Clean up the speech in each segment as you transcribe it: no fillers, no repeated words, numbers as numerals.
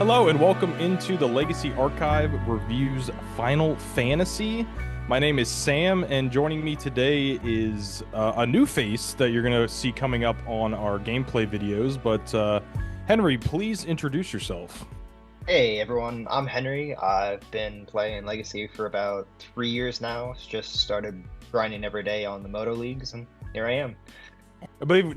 Hello and welcome into the Legacy Archive Reviews Final Fantasy. My name is Sam, and joining me today is a new face that you're going to see coming up on our gameplay videos. But Henry, please introduce yourself. Hey everyone, I'm Henry. I've been playing Legacy for about 3 years now. Just started grinding every day on the Moto Leagues, and here I am. I believe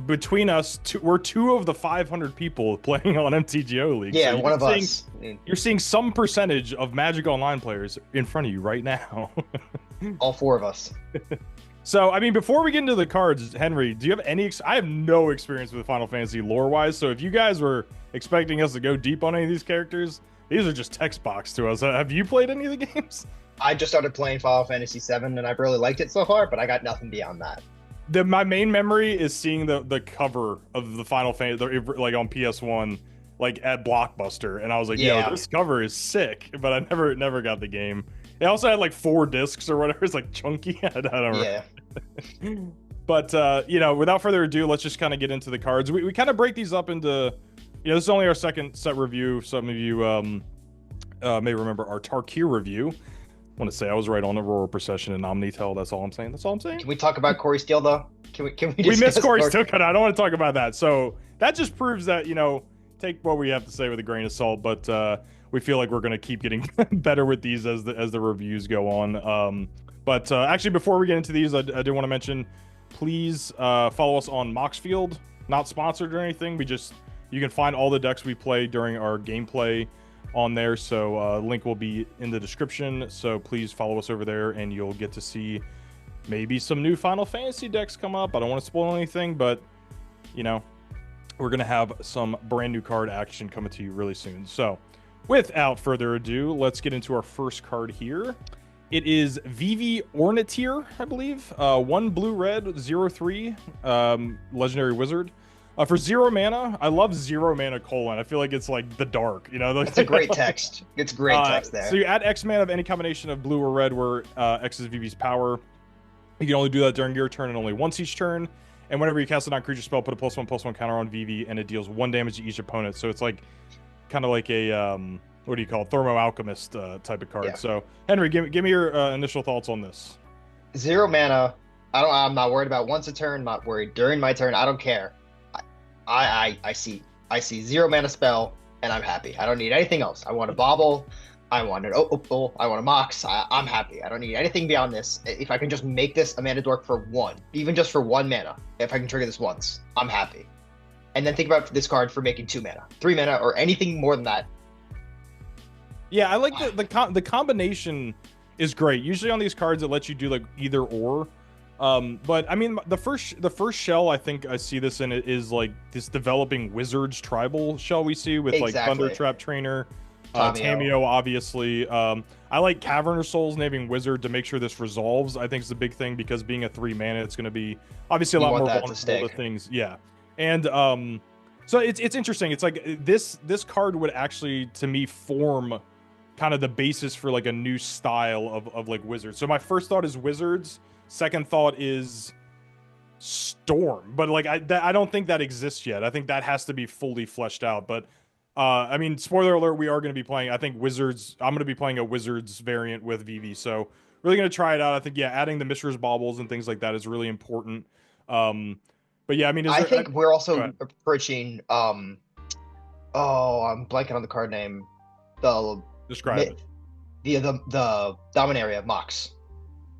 between us, we're two of the 500 people playing on MTGO League. Yeah, so one of us. You're seeing some percentage of Magic Online players in front of you right now. All four of us. So, I mean, before we get into the cards, Henry, do you have any... I have no experience with Final Fantasy lore-wise, so if you guys were expecting us to go deep on any of these characters, these are just text box to us. Have you played any of the games? I just started playing Final Fantasy VII, and I've really liked it so far, but I got nothing beyond that. My main memory is seeing the cover of the Final Fantasy, like on PS1, like at Blockbuster, and I was like, yeah, yo, this cover is sick, but I never got the game. It also had like 4 discs or whatever. It's like chunky. I don't know. Yeah. But you know, without further ado, let's just kind of get into the cards. We kind of break these up into, you know, this is only our second set review. Some of you may remember our Tarkir review. I want to say I was right on Aurora Procession and Omnitel. That's all I'm saying. That's all I'm saying. Can we talk about Corey Steele though? Can we We missed Corey Steele. I don't want to talk about that. So that just proves that, you know, take what we have to say with a grain of salt. But we feel like we're going to keep getting better with these as the reviews go on. But actually, before we get into these, I do want to mention, please follow us on Moxfield. Not sponsored or anything. You can find all the decks we play during our gameplay on there. So link will be in the description. So please follow us over there, and you'll get to see maybe some new Final Fantasy decks come up. I don't want to spoil anything, but you know, we're gonna have some brand new card action coming to you really soon. So without further ado, let's get into our first card here. It is Vivi Ornitier, I believe. 1 blue-red, 0/3, legendary wizard. For 0 mana, I love 0 mana colon. I feel like it's like the dark, you know? That's a great text. It's great text there. So you add X mana of any combination of blue or red where X is Vivi's power. You can only do that during your turn and only once each turn. And whenever you cast a non-creature spell, put a +1/+1 counter on Vivi, and it deals 1 damage to each opponent. So it's like kind of like a what do you call it? Thermo Alchemist type of card. Yeah. So Henry, give me your initial thoughts on this. 0 mana. I'm not worried about once a turn. I'm not worried during my turn. I don't care. I see 0 mana spell, and I'm happy. I don't need anything else. I want a bauble. I want an opal. I want a mox. I'm happy. I don't need anything beyond this. If I can just make this a mana dork for 1, even just for 1 mana, if I can trigger this once, I'm happy. And then think about this card for making 2 mana, 3 mana, or anything more than that. Yeah, I like the combination is great. Usually on these cards, it lets you do like either or. But I mean, the first shell I think I see this in it is like this developing wizards tribal shell we see with like Thunder Trap Trainer, Tamio obviously. I like Cavern Souls naming wizard to make sure this resolves. I think it's a big thing because being a 3 mana, it's going to be obviously a lot more vulnerable to things. Yeah, and so it's interesting. It's like this card would actually to me form kind of the basis for like a new style of like wizards. So my first thought is wizards. Second thought is Storm, but like I don't think that exists yet. I think that has to be fully fleshed out. But I mean, spoiler alert, we are going to be playing, I think, Wizards. I'm going to be playing a Wizards variant with Vivi, so really going to try it out. I think, yeah, adding the Mishra's Baubles and things like that is really important. But yeah, I mean, I think we're also approaching. I'm blanking on the card name. Describe it. The Dominaria Mox.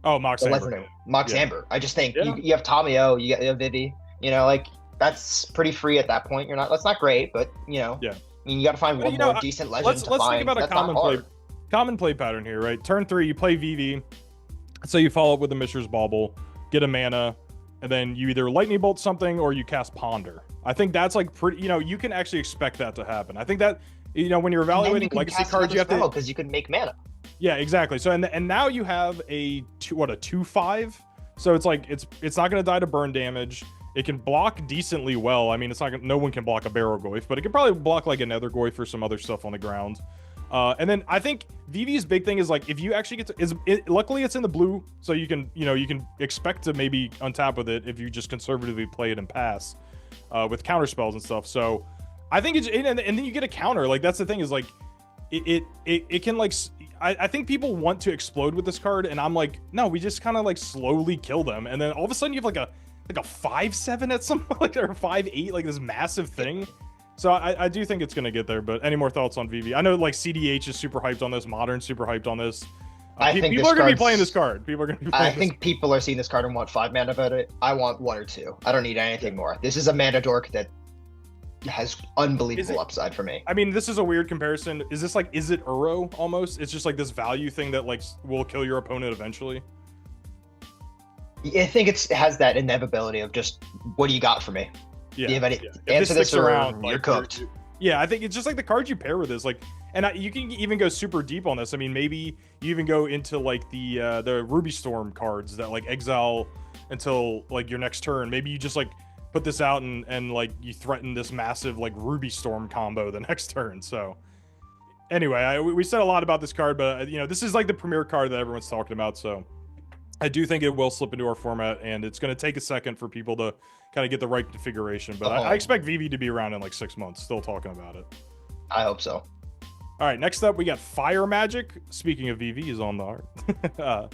Oh, Mox Amber. Mox Amber. I just think you have Tamio, you have Vivi. You know, like that's pretty free at that point. That's not great, but you know. Yeah. I mean, you got to find one more decent legend. Let's think about a common play pattern here, right? Turn 3, you play Vivi. So you follow up with the Mishra's Bauble, get a mana, and then you either lightning bolt something or you cast Ponder. I think that's like pretty. You know, you can actually expect that to happen. I think that when you're evaluating legacy cards, you have to because you can make mana. Yeah, exactly. So and now you have a 2/5. So it's like it's not going to die to burn damage. It can block decently well. I mean, it's not no one can block a Barrogoyf, but it can probably block like another Goyf or some other stuff on the ground. And then I think Vivi's big thing is like if you actually get to luckily it's in the blue, so you can expect to maybe untap with it if you just conservatively play it and pass with counter spells and stuff. So I think it's and then you get a counter. Like that's the thing is like it can like I think people want to explode with this card, and I'm like, no, we just kind of like slowly kill them, and then all of a sudden you have like a 5/7 at some like or 5/8, like this massive thing. So I do think it's gonna get there. But any more thoughts on Vivi? I know like CDH is super hyped on this, Modern super hyped on this. I think people are gonna be playing this card. People are gonna be playing I think people are seeing this card and want 5 mana about it. I want 1 or 2. I don't need anything more. This is a mana dork that has unbelievable upside for me. I mean, this is a weird comparison. Is this like, is it Uro almost? It's just like this value thing that like will kill your opponent eventually. I think it has that inevitability of just, what do you got for me? Yeah. Do you have any, If answer this around, you're like, cooked. Yeah, I think it's just like the cards you pair with this. Like, and you can even go super deep on this. I mean, maybe you even go into like the Ruby Storm cards that like exile until like your next turn. Maybe you just like put this out and like you threaten this massive like Ruby Storm combo the next turn. So anyway, we said a lot about this card, but you know, this is like the premier card that everyone's talking about. So I do think it will slip into our format, and it's going to take a second for people to kind of get the right configuration. But I expect Vivi to be around in like 6 months, still talking about it. I hope so. All right, next up we got Fire Magic. Speaking of Vivi, is on the art.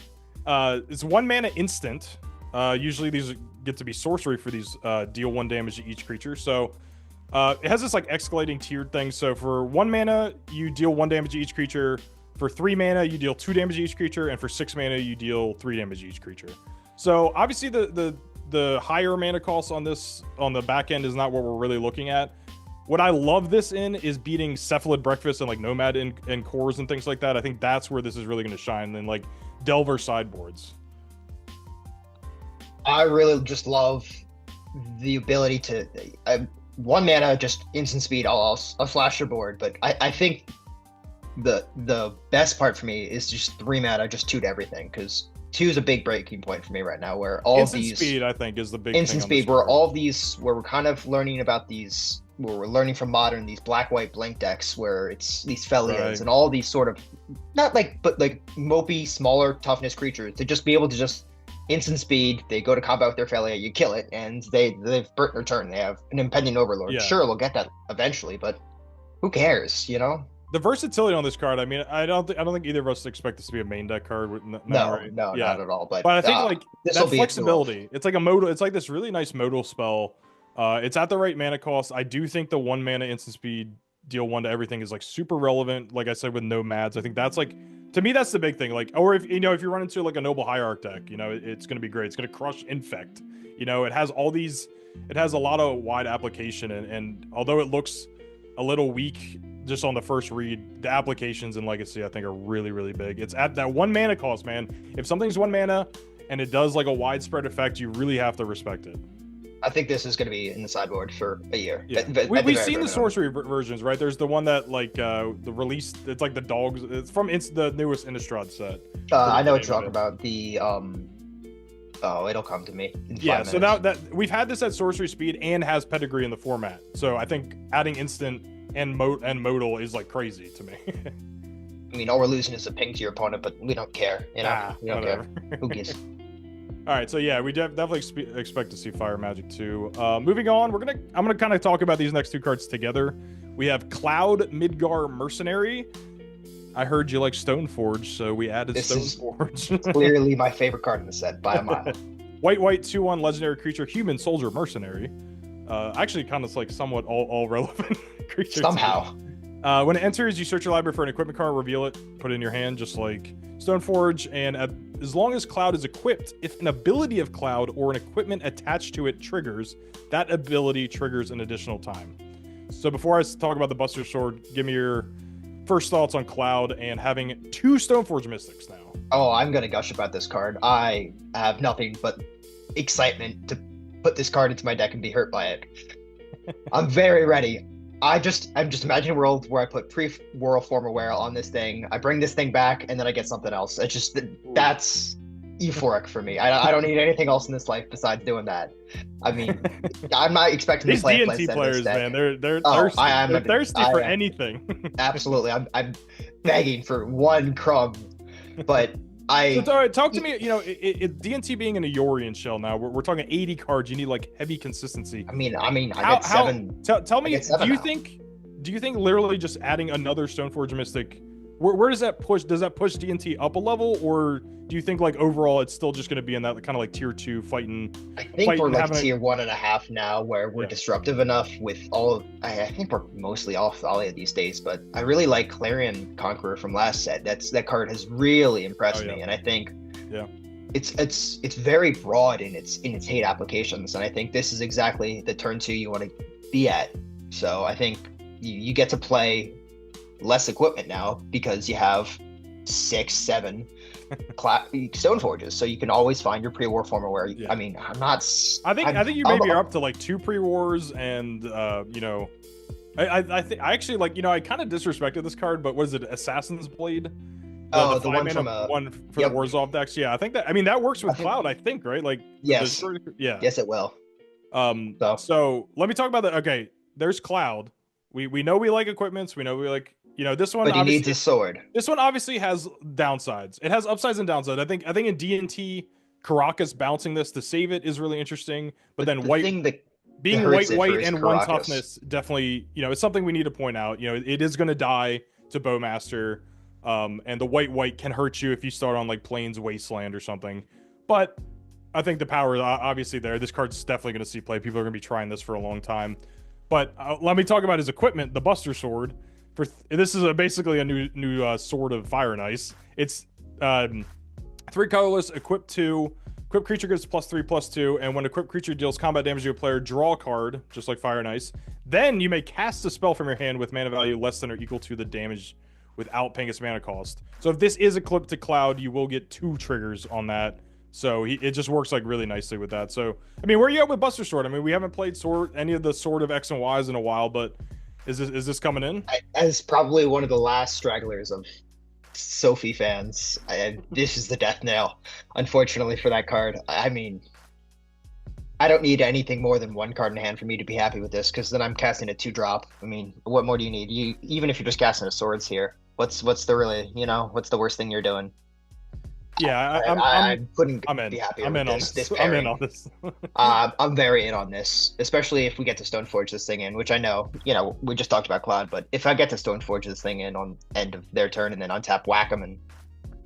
It's 1 mana instant. Usually these get to be sorcery for these deal 1 damage to each creature. So it has this like escalating tiered thing. So for 1 mana, you deal 1 damage to each creature. For 3 mana, you deal 2 damage to each creature, and for 6 mana, you deal 3 damage to each creature. So obviously the higher mana cost on this on the back end is not what we're really looking at. What I love this in is beating Cephalid Breakfast and like Nomad and cores and things like that. I think that's where this is really going to shine than like Delver sideboards. I really just love the ability to 1 mana, just instant speed. I'll flash your board, but I think the best part for me is just 3 mana, just 2 to everything, because 2 is a big breaking point for me right now, where all instant these speed I think is the big instant thing speed, where all of these, where we're kind of learning about these, where we're learning from Modern, these black-white blink decks, where it's these Felias Right. and all these sort of not like, but like mopey, smaller toughness creatures to just be able to just instant speed. They go to combat with their Felia, you kill it, and they've burnt their turn. They have an impending overlord. Yeah. Sure, we'll get that eventually, but who cares, you know? The versatility on this card, I mean, I don't think either of us expect this to be a main deck card. No, right? not at all. But I think like this'll that be flexibility. It's like a modal. It's like this really nice modal spell. It's at the right mana cost. I do think the 1 mana instant speed deal 1 to everything is like super relevant. Like I said with Nomads, I think that's like, to me that's the big thing. Like, or if you know, if you run into like a Noble Hierarch deck, you know, it's going to be great. It's going to crush Infect. You know, it has all these. It has a lot of wide application, and although it looks a little weak just on the first read, the applications in Legacy I think are really, really big. It's at that 1 mana cost, man. If something's 1 mana and it does like a widespread effect, you really have to respect it. I think this is going to be in the sideboard for a year. Yeah. We've seen the sorcery versions, right? There's the one that like the release. It's like the dogs. It's from the newest Innistrad set. I know what you're talking about. The oh, it'll come to me. In 5 minutes. So that we've had this at sorcery speed and has pedigree in the format. So I think adding instant and modal is like crazy to me. I mean, all we're losing is a ping to your opponent, but we don't care. You know, we don't whatever. care. Who gives? All right, so yeah, we definitely expect to see Fire Magic too. Moving on, I'm gonna kind of talk about these next 2 cards together. We have Cloud Midgar Mercenary. I heard you like Stoneforge, so we added Stoneforge. Is clearly my favorite card in the set by a mile. White 2/1 legendary creature, Human Soldier Mercenary. Actually, kind of like somewhat all relevant creatures. Somehow. When it enters, you search your library for an equipment card, reveal it, put it in your hand, just like Stoneforge, and as long as Cloud is equipped, if an ability of Cloud or an equipment attached to it triggers, that ability triggers an additional time. So before I talk about the Buster Sword, give me your first thoughts on Cloud and having 2 Stoneforge Mystics now. Oh, I'm going to gush about this card. I have nothing but excitement to put this card into my deck and be hurt by it. I'm very ready. I'm just imagining a world where I put pre-World Former Wear on this thing, I bring this thing back, and then I get something else. It's just, that's euphoric for me. I don't need anything else in this life besides doing that. I mean, I'm not expecting to These play D&T players, man, they're thirsty. They're thirsty for anything. Absolutely. I'm begging for 1 crumb. But I Talk to me. DNT being in a Yorian shell now, we're talking 80 cards. You need like heavy consistency. I mean, I get seven. Tell me, do you think literally just adding another Stoneforge Mystic, where does that push? Does that push DNT up a level, or do you think like overall it's still just going to be in that kind of like tier 2 fighting? I think we're like tier 1.5 now, where we're disruptive enough with all of. I think we're mostly off Thalia these days, but I really like Clarion Conqueror from last set. That card has really impressed me, and I think it's very broad in its hate applications, and I think this is exactly the turn 2 you want to be at. So I think you get to play less equipment now because you have 6, 7 Stoneforges, so you can always find your pre-war former. I mean, I think you maybe are up to like 2 pre-wars, and I actually like, I kind of disrespected this card, but what is it, Assassin's Blade? The one from the Warzov decks. Yeah, I think that works with Cloud. I think, right? Like, yes, yes, it will. So let me talk about that. Okay, there's Cloud. We know we like equipments. We know we like. This one. But he needs his sword. This one obviously has downsides. It has upsides and downsides. I think in DNT, Caracas bouncing this to save it is really interesting. But then being white and 1 toughness definitely, it's something we need to point out. It is going to die to Bowmaster, and the white can hurt you if you start on like Plains Wasteland or something. But I think the power is obviously there. This card's definitely going to see play. People are going to be trying this for a long time. But let me talk about his equipment, the Buster Sword. This is basically a new sword of Fire and Ice. It's 3 colorless, equip 2. Equipped creature gets +3/+2, and when equipped creature deals combat damage to a player, draw a card, just like Fire and Ice. Then you may cast a spell from your hand with mana value less than or equal to the damage without paying its mana cost. So if this is equipped to Cloud, you will get 2 triggers on that. So it just works like really nicely with that. So I mean, where are you at with Buster Sword? I mean, we haven't played any of the Sword of X and Y's in a while, but is this coming in? As probably one of the last stragglers of Sophie fans, this is the death nail, unfortunately, for that card. I mean, I don't need anything more than 1 card in hand for me to be happy with this, because then I'm casting a 2-drop. I mean, what more do you need? Even if you're just casting a Swords here, what's the really, what's the worst thing you're doing? Yeah, I couldn't be happier with this pairing. I'm in on this. I'm very in on this, especially if we get to Stoneforge this thing in, which I know, we just talked about Cloud, but if I get to Stoneforge this thing in on end of their turn and then untap, whack them, and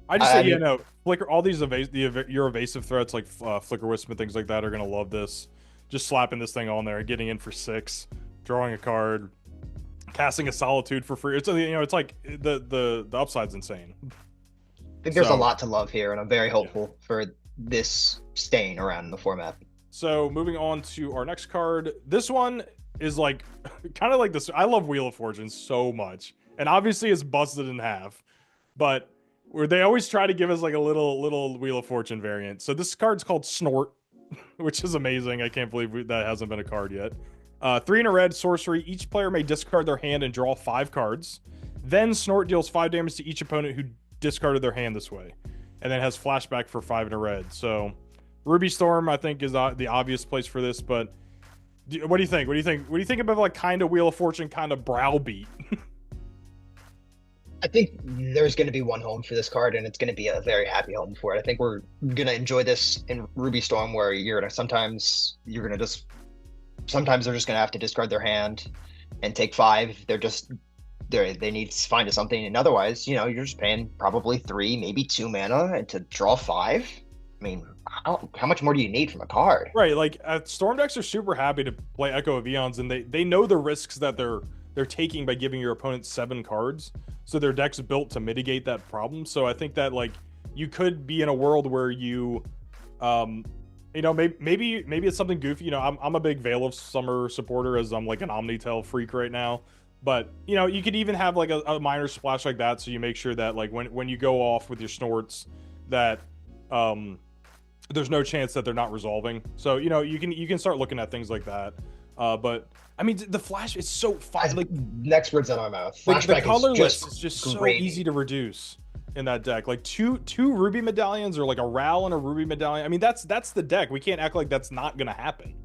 I just say, Flicker, all these your evasive threats like Flicker Wisp and things like that are gonna love this. Just slapping this thing on there, getting in for 6, drawing a card, casting a Solitude for free. It's it's like the upside's insane. I think there's a lot to love here, and I'm very hopeful for this staying around in the format. So moving on to our next card. This one is like kind of like this. I love Wheel of Fortune so much, and obviously it's busted in half, but they always try to give us like a little Wheel of Fortune variant. So this card's called Snort, which is amazing. I can't believe that hasn't been a card yet. 3 in a red, sorcery. Each player may discard their hand and draw 5 cards. Then Snort deals 5 damage to each opponent who discarded their hand this way, and then has flashback for 5 in a red. So Ruby Storm, I think, is the obvious place for this. But what do you think? What do you think about like kind of Wheel of Fortune, kind of browbeat? I think there's going to be one home for this card, and it's going to be a very happy home for it. I think we're going to enjoy this in Ruby Storm, where sometimes they're just going to have to discard their hand and take 5. They need to find something, and otherwise, you're just paying probably 3, maybe 2 mana and to draw 5. I mean, how much more do you need from a card? Right, like Storm decks are super happy to play Echo of Eons, and they know the risks that they're taking by giving your opponent 7 cards. So their deck's built to mitigate that problem. So I think that like you could be in a world where you, maybe it's something goofy. I'm a big Veil of Summer supporter, as I'm like an Omnitel freak right now. But you could even have like a minor splash like that, so you make sure that like when you go off with your Snorts, that there's no chance that they're not resolving. So you can start looking at things like that. But I mean, the flash is so fun. Like next words out of my mouth. The colorless is just so easy to reduce in that deck. Like two Ruby medallions, or like a Ral and a Ruby medallion. I mean, that's the deck. We can't act like that's not gonna happen.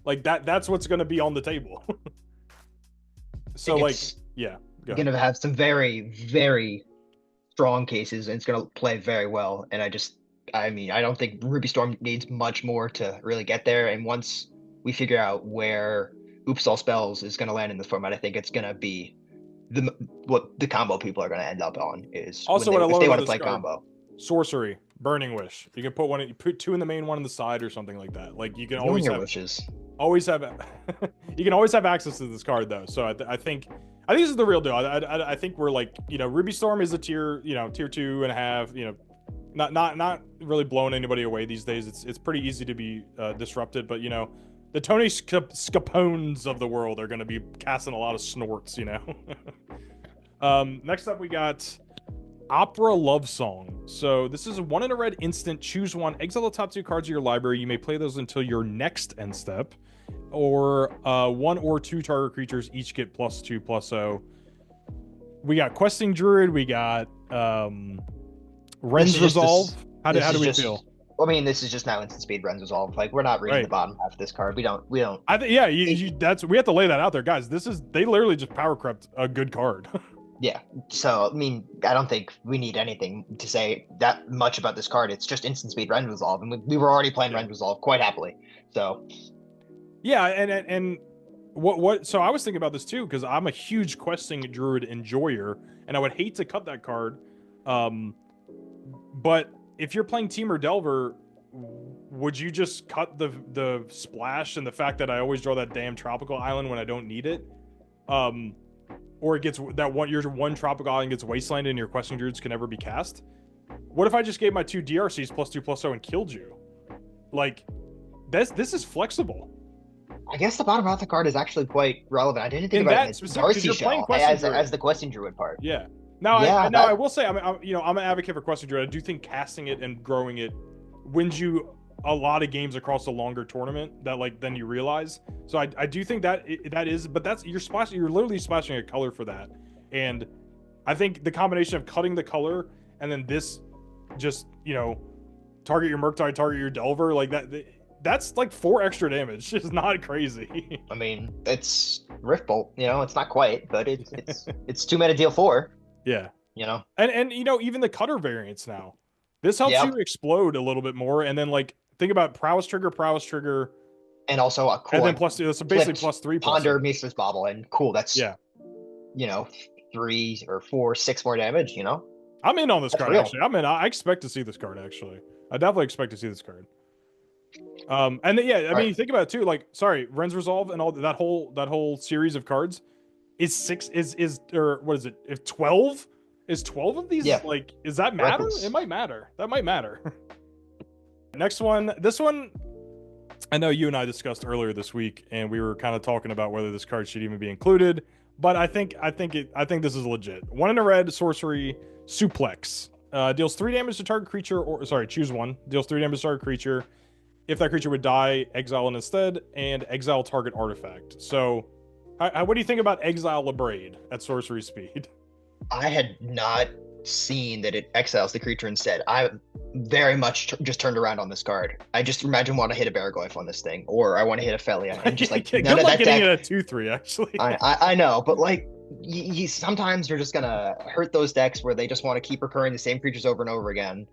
Like that's what's gonna be on the table. So like, yeah, gonna have some very, very strong cases, and it's going to play very well. And I mean, I don't think Ruby Storm needs much more to really get there. And once we figure out where Oops All Spells is going to land in this format, I think it's going to be what the combo people are going to end up on is Also, when what I if love they about want to this play card, combo. sorcery, Burning Wish. You can put two in the main, one on the side, or something like that. Like you can Knowing always your have wishes. always have you can always have access to this card though. So I think this is the real deal. I think we're like, you know, Ruby Storm is a tier 2.5, you know, not really blowing anybody away these days. It's pretty easy to be disrupted, but you know, the Tony Scapones of the world are going to be casting a lot of snorts, you know. Next up we got Opera Love Song. So this is a 1 in a red instant. Choose one. Exile the top 2 cards of your library. You may play those until your next end step. Or 1 or 2 target creatures each get +2/+0. We got Questing Druid. We got Ren's Resolve. How do we feel? I mean, this is just now instant speed Ren's Resolve. Like, we're not reading the bottom half of this card. We don't. I think we have to lay that out there, guys. They literally just power crept a good card. Yeah. So, I mean, I don't think we need anything to say that much about this card. It's just instant speed Ren's Resolve, and we were already playing Ren's Resolve quite happily. So. Yeah, and what? So I was thinking about this too, because I'm a huge Questing Druid enjoyer, and I would hate to cut that card. But if you're playing Temur Delver, would you just cut the splash and the fact that I always draw that damn tropical island when I don't need it? Or it gets your one tropical island gets wastelanded and your Questing Druids can never be cast? What if I just gave my 2 DRCs +2/+0 and killed you? Like, this is flexible. I guess the bottom half of the card is actually quite relevant. I didn't think about it in Darcy Shell as the Questing Druid part. Yeah. Now, I will say, I'm an advocate for Questing Druid. I do think casting it and growing it wins you a lot of games across a longer tournament than you realize. So I do think that is, but you're literally splashing a color for that. And I think the combination of cutting the color and then this just, you know, target your Murktide, target your Delver, like that's like 4 extra damage. It's not crazy. I mean, it's Rift Bolt, you know, it's not quite, but it's 2 mana deal 4. Yeah. You know. And you know, even the cutter variants now. This helps you explode a little bit more, and then like think about prowess trigger, and also a cool. And then plus, so basically +3. Ponder Mistress Bauble, and cool. That's you know, 3 or 4, 6 more damage. You know. I'm in on this card actually. I expect to see this card actually. I definitely expect to see this card. And then, I mean, you think about it too. Like, Ren's Resolve and all that whole series of cards is 6 or what is it? If 12 is 12 of these, like, does that matter? Reckless. It might matter. That might matter. Next one, this one, I know you and I discussed earlier this week, and we were kind of talking about whether this card should even be included. But I think this is legit. 1 in a red sorcery, Suplex. Deals 3 damage to target creature, choose one. Deals 3 damage to target creature. If that creature would die, exile it instead, and exile target artifact. So, what do you think about Exile Labrade at sorcery speed? I had not seen that it exiles the creature instead. I very much just turned around on this card. I just imagine want to hit a Baraglyph on this thing, or I want to hit a Felia, and just like none of that getting it at 2/3 actually. I know, but like sometimes you're just gonna hurt those decks where they just want to keep recurring the same creatures over and over again.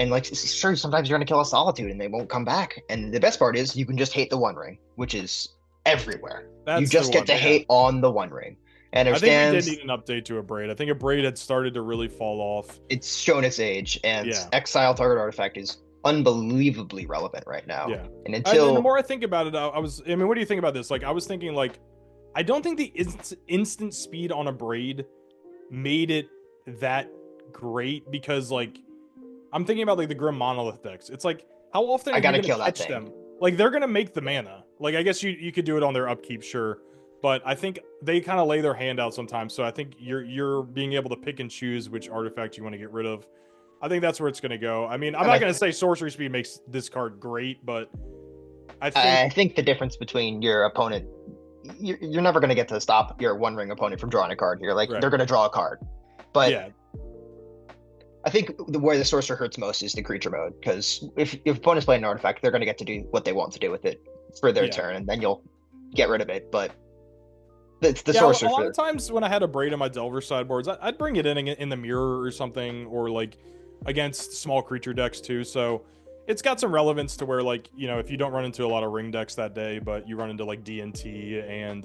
And like, sure, sometimes you're gonna kill a Solitude and they won't come back. And the best part is you can just hate the One Ring, which is everywhere. You just get to hate on the One Ring. And I think we did need an update to a Braid. I think a Braid had started to really fall off. It's shown its age, and exile target artifact is unbelievably relevant right now. Yeah. And until the more I think about it, I mean, what do you think about this? Like, I was thinking, like, I don't think the instant speed on a Braid made it that great, because, like, I'm thinking about like the Grim Monolith decks. It's like, how often are you gonna catch them? Like, they're gonna make the mana. Like, I guess you could do it on their upkeep, sure. But I think they kind of lay their hand out sometimes. So I think you're being able to pick and choose which artifact you want to get rid of. I think that's where it's going to go. I mean, I'm not going to say sorcery speed makes this card great, but I think the difference between your opponent, you're never going to get to stop your One Ring opponent from drawing a card here. Like, they're going to draw a card. But I think where the sorcerer hurts most is the creature mode, because if opponent's playing an artifact, they're going to get to do what they want to do with it for their turn, and then you'll get rid of it. But It's the Yeah, a sorcerer lot of for. times when I had a Braid on my Delver sideboards, I'd bring it in the mirror or something, or like against small creature decks too. So it's got some relevance to where, like, you know, if you don't run into a lot of ring decks that day, but you run into like DNT and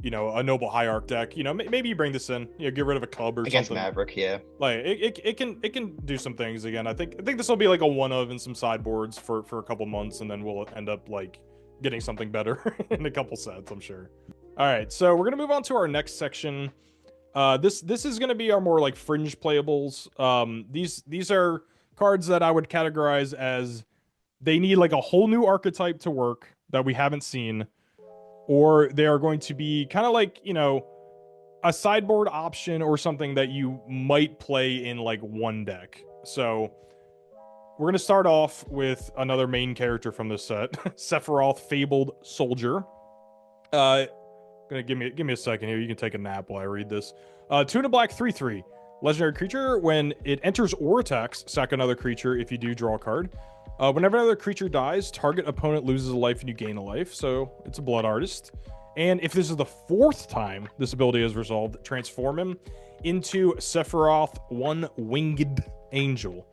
you know, a Noble Hierarch deck, you know, maybe you bring this in, you know, get rid of a Cub or Against something. Maverick, yeah. Like it can do some things again. I think this will be like a one of in some sideboards for a couple months, and then we'll end up like getting something better in a couple sets, I'm sure. All right, so we're gonna move on to our next section. This is gonna be our more like fringe playables. These are cards that I would categorize as they need like a whole new archetype to work that we haven't seen, or they are going to be kind of like, you know, a sideboard option or something that you might play in like one deck. So we're gonna start off with another main character from this set, Sephiroth, Fabled Soldier. Gonna give me a second here. You can take a nap while I read this. 2 and a black, 3/3. Legendary creature. When it enters or attacks, sack another creature. If you do, draw a card. Whenever another creature dies, target opponent loses a life and you gain a life. So it's a blood artist. And if this is the 4th time this ability is resolved, transform him into Sephiroth, one winged angel.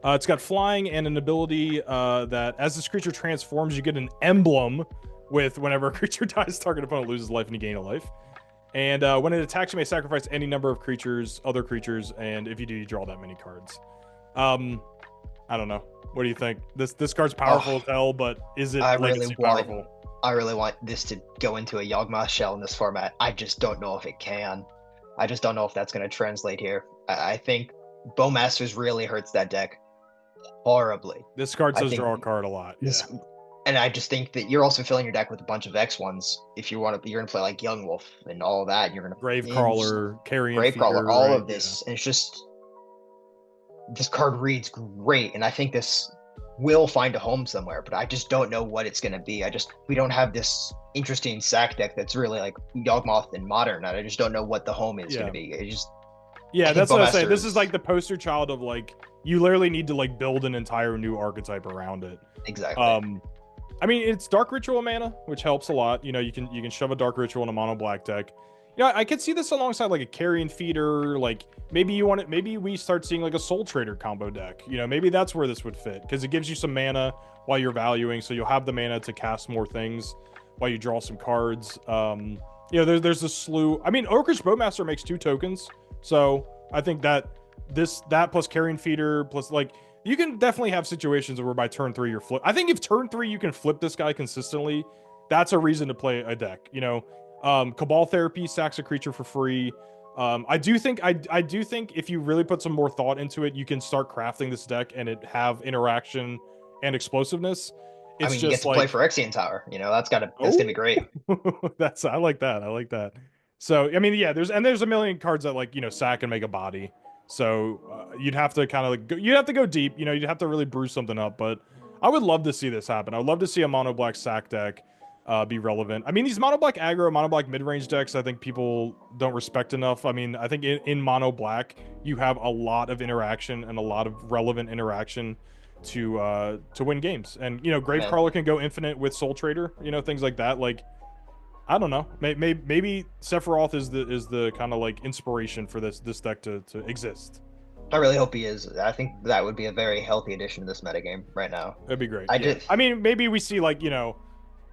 It's got flying and an ability that as this creature transforms, you get an emblem with whenever a creature dies, target opponent loses life and you gain a life. And when it attacks, you may sacrifice any number of creatures, other creatures, and if you do, you draw that many cards. I don't know. What do you think? This card's powerful as hell, but is it legacy powerful? I really want this to go into a Yawgmoth shell in this format. I just don't know if it can. I just don't know if that's going to translate here. I think Bowmasters really hurts that deck horribly. This card does draw a card a lot. Yeah. And I just think that you're also filling your deck with a bunch of X1s. If you want to, you're going to play like Young Wolf and all of that. You're going to Gravecrawler, Carrion Gravecrawler, Feeder, all right? of this. Yeah. And it's just, this card reads great. And I think this will find a home somewhere, but I just don't know what it's going to be. We don't have this interesting sack deck that's really like Yawgmoth and Modern. And I just don't know what the home is going to be. That's what I say. This is like the poster child of like, you literally need to like build an entire new archetype around it. Exactly. I mean, it's Dark Ritual mana, which helps a lot. You know, you can shove a Dark Ritual in a mono black deck. You know, I could see this alongside like a Carrion Feeder. Like maybe we start seeing like a Soul Trader combo deck. You know, maybe that's where this would fit because it gives you some mana while you're valuing, so you'll have the mana to cast more things while you draw some cards. You know, there's a slew. I mean, Orcish Bowmaster makes 2 tokens, so I think that plus Carrion Feeder plus like. You can definitely have situations where by turn 3 you're flip. I think if turn 3 you can flip this guy consistently, that's a reason to play a deck. You know, Cabal Therapy sacks a creature for free. I do think if you really put some more thought into it, you can start crafting this deck and it have interaction and explosiveness. It's you get to play Phyrexian Tower. You know, that's gonna be great. I like that. So I mean, yeah, there's a million cards that like, you know, sack and make a body. So you'd have to kind of like you'd have to go deep, you know, you'd have to really brew something up. But I would love to see this happen. I would love to see a mono black sack deck be relevant. I mean, these mono black aggro, mono black mid range decks, I think people don't respect enough. I mean, I think in mono black you have a lot of interaction and a lot of relevant interaction to win games. And you know, Gravecrawler can go infinite with Soul Trader, you know, things like that. Like, I don't know. Maybe Sephiroth is the kind of like inspiration for this deck to exist. I really hope he is. I think that would be a very healthy addition to this metagame right now. That'd be great. I mean, maybe we see like, you know,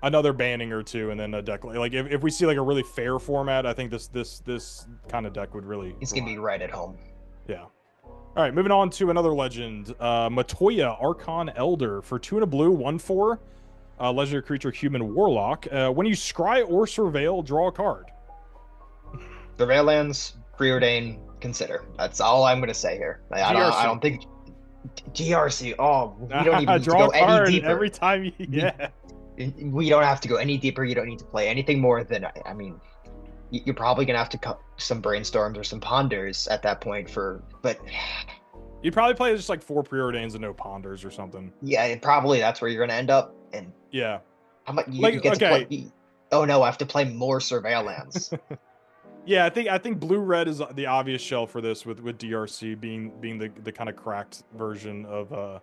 another banning or two, and then a deck like if we see like a really fair format, I think this kind of deck would really. It's gonna be right at home. Yeah. All right, moving on to another legend, Matoya Archon Elder for 2 and a blue, 1/4. Legendary creature, human warlock. When you scry or surveil, draw a card. Surveil lands, preordain, consider. That's all I'm going to say here. I don't think GRC. Oh, we don't even need to go any deeper every time. We don't have to go any deeper. You don't need to play anything more than. I mean, you're probably going to have to cut some brainstorms or some ponders at that point but. You'd probably play just like 4 preordains and no ponders or something. Yeah, probably that's where you're going to end up. And yeah, how much you get to play? Oh no, I have to play more surveillance. Yeah, I think blue red is the obvious shell for this with DRC being the kind of cracked version of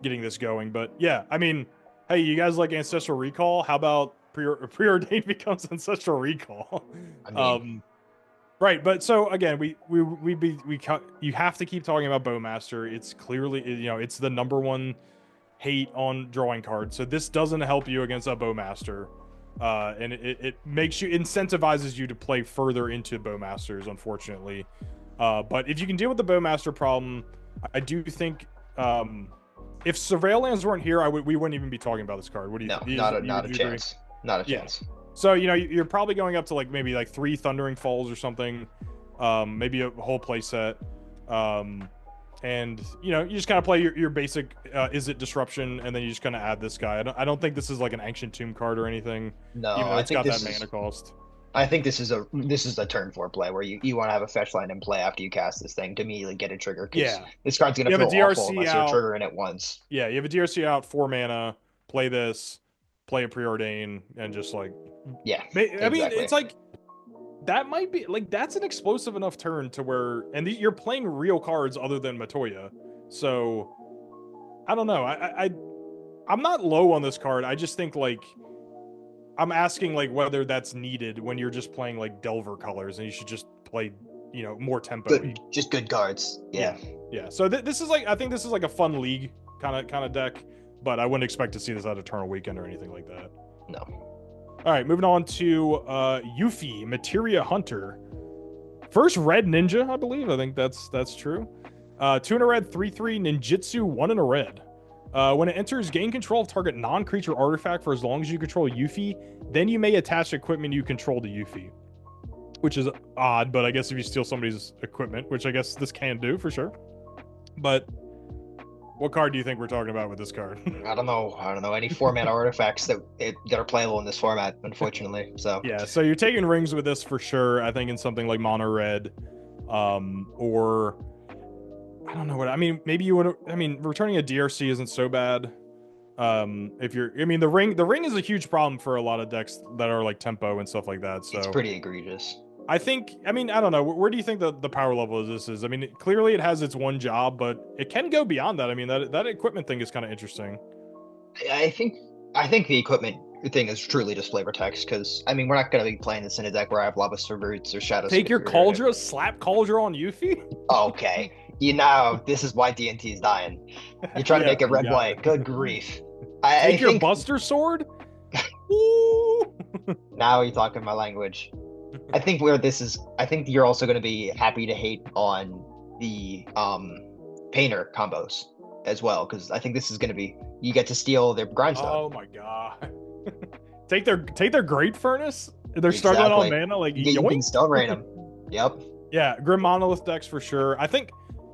getting this going. But yeah, I mean, hey, you guys like Ancestral Recall? How about preordained becomes ancestral recall. I mean, Right, but so again, you have to keep talking about Bowmaster. It's clearly, it's the number one hate on drawing cards. So this doesn't help you against a Bowmaster, and it makes you incentivizes you to play further into Bowmasters, unfortunately. But if you can deal with the Bowmaster problem, I do think if Surveil Lands weren't here, we wouldn't even be talking about this card. What do you think? Not a chance. Not a chance. So, you're probably going up to like maybe like 3 Thundering Falls or something, maybe a whole play set. And, you just kind of play your basic Is It Disruption, and then you just kind of add this guy. I don't think this is like an Ancient Tomb card or anything. No, even though it's got that mana cost. I think this is a turn 4 play where you want to have a fetch line in play after you cast this thing to immediately get a trigger. Yeah. This card's going to feel awful unless you're triggering it once. Yeah, you have a DRC out, 4 mana, play this, play a Preordain, and just like... Yeah, I mean, it's like... That might be... Like, that's an explosive enough turn to where... And you're playing real cards other than Matoya. So, I don't know. I'm not low on this card. I just think, like... I'm asking, like, whether that's needed when you're just playing, like, Delver colors, and you should just play, more tempo. Just good cards. Yeah. Yeah. So this is like... I think this is like a fun league kind of deck, but I wouldn't expect to see this at Eternal Weekend or anything like that. No. All right, moving on to Yuffie, Materia Hunter. First red ninja, I believe. I think that's true. 2 in a red, 3/3 ninjutsu, 1 in a red. When it enters, gain control of target non-creature artifact for as long as you control Yuffie. Then you may attach equipment you control to Yuffie, which is odd. But I guess if you steal somebody's equipment, which I guess this can do for sure. But what card do you think we're talking about with this card? I don't know. Any 4-mana artifacts that are playable in this format, unfortunately. So yeah, so you're taking rings with this for sure. I think in something like mono red, or I don't know what I mean. Maybe you would. I mean, returning a DRC isn't so bad. If you're, I mean, the ring is a huge problem for a lot of decks that are like tempo and stuff like that. So it's pretty egregious. I think, I mean, I don't know. Where do you think the power level of this is? I mean, clearly it has its one job, but it can go beyond that. I mean, that equipment thing is kind of interesting. I think the equipment thing is truly just flavor text, because, I mean, we're not going to be playing this in a deck where I have Lava Roots or Shadow. Take your Cauldra, slap Cauldra on Yuffie? Okay. This is why D&T is dying. You're trying to make it red-white. Good grief. Take your Buster Sword? Now you're talking my language. I think you're also going to be happy to hate on the Painter combos as well, because I think this is going to be, you get to steal their grindstone. Oh my god! take their Great Furnace. They're starting on mana, like you can stone rain them. Yep. Yeah, Grim Monolith decks for sure. I think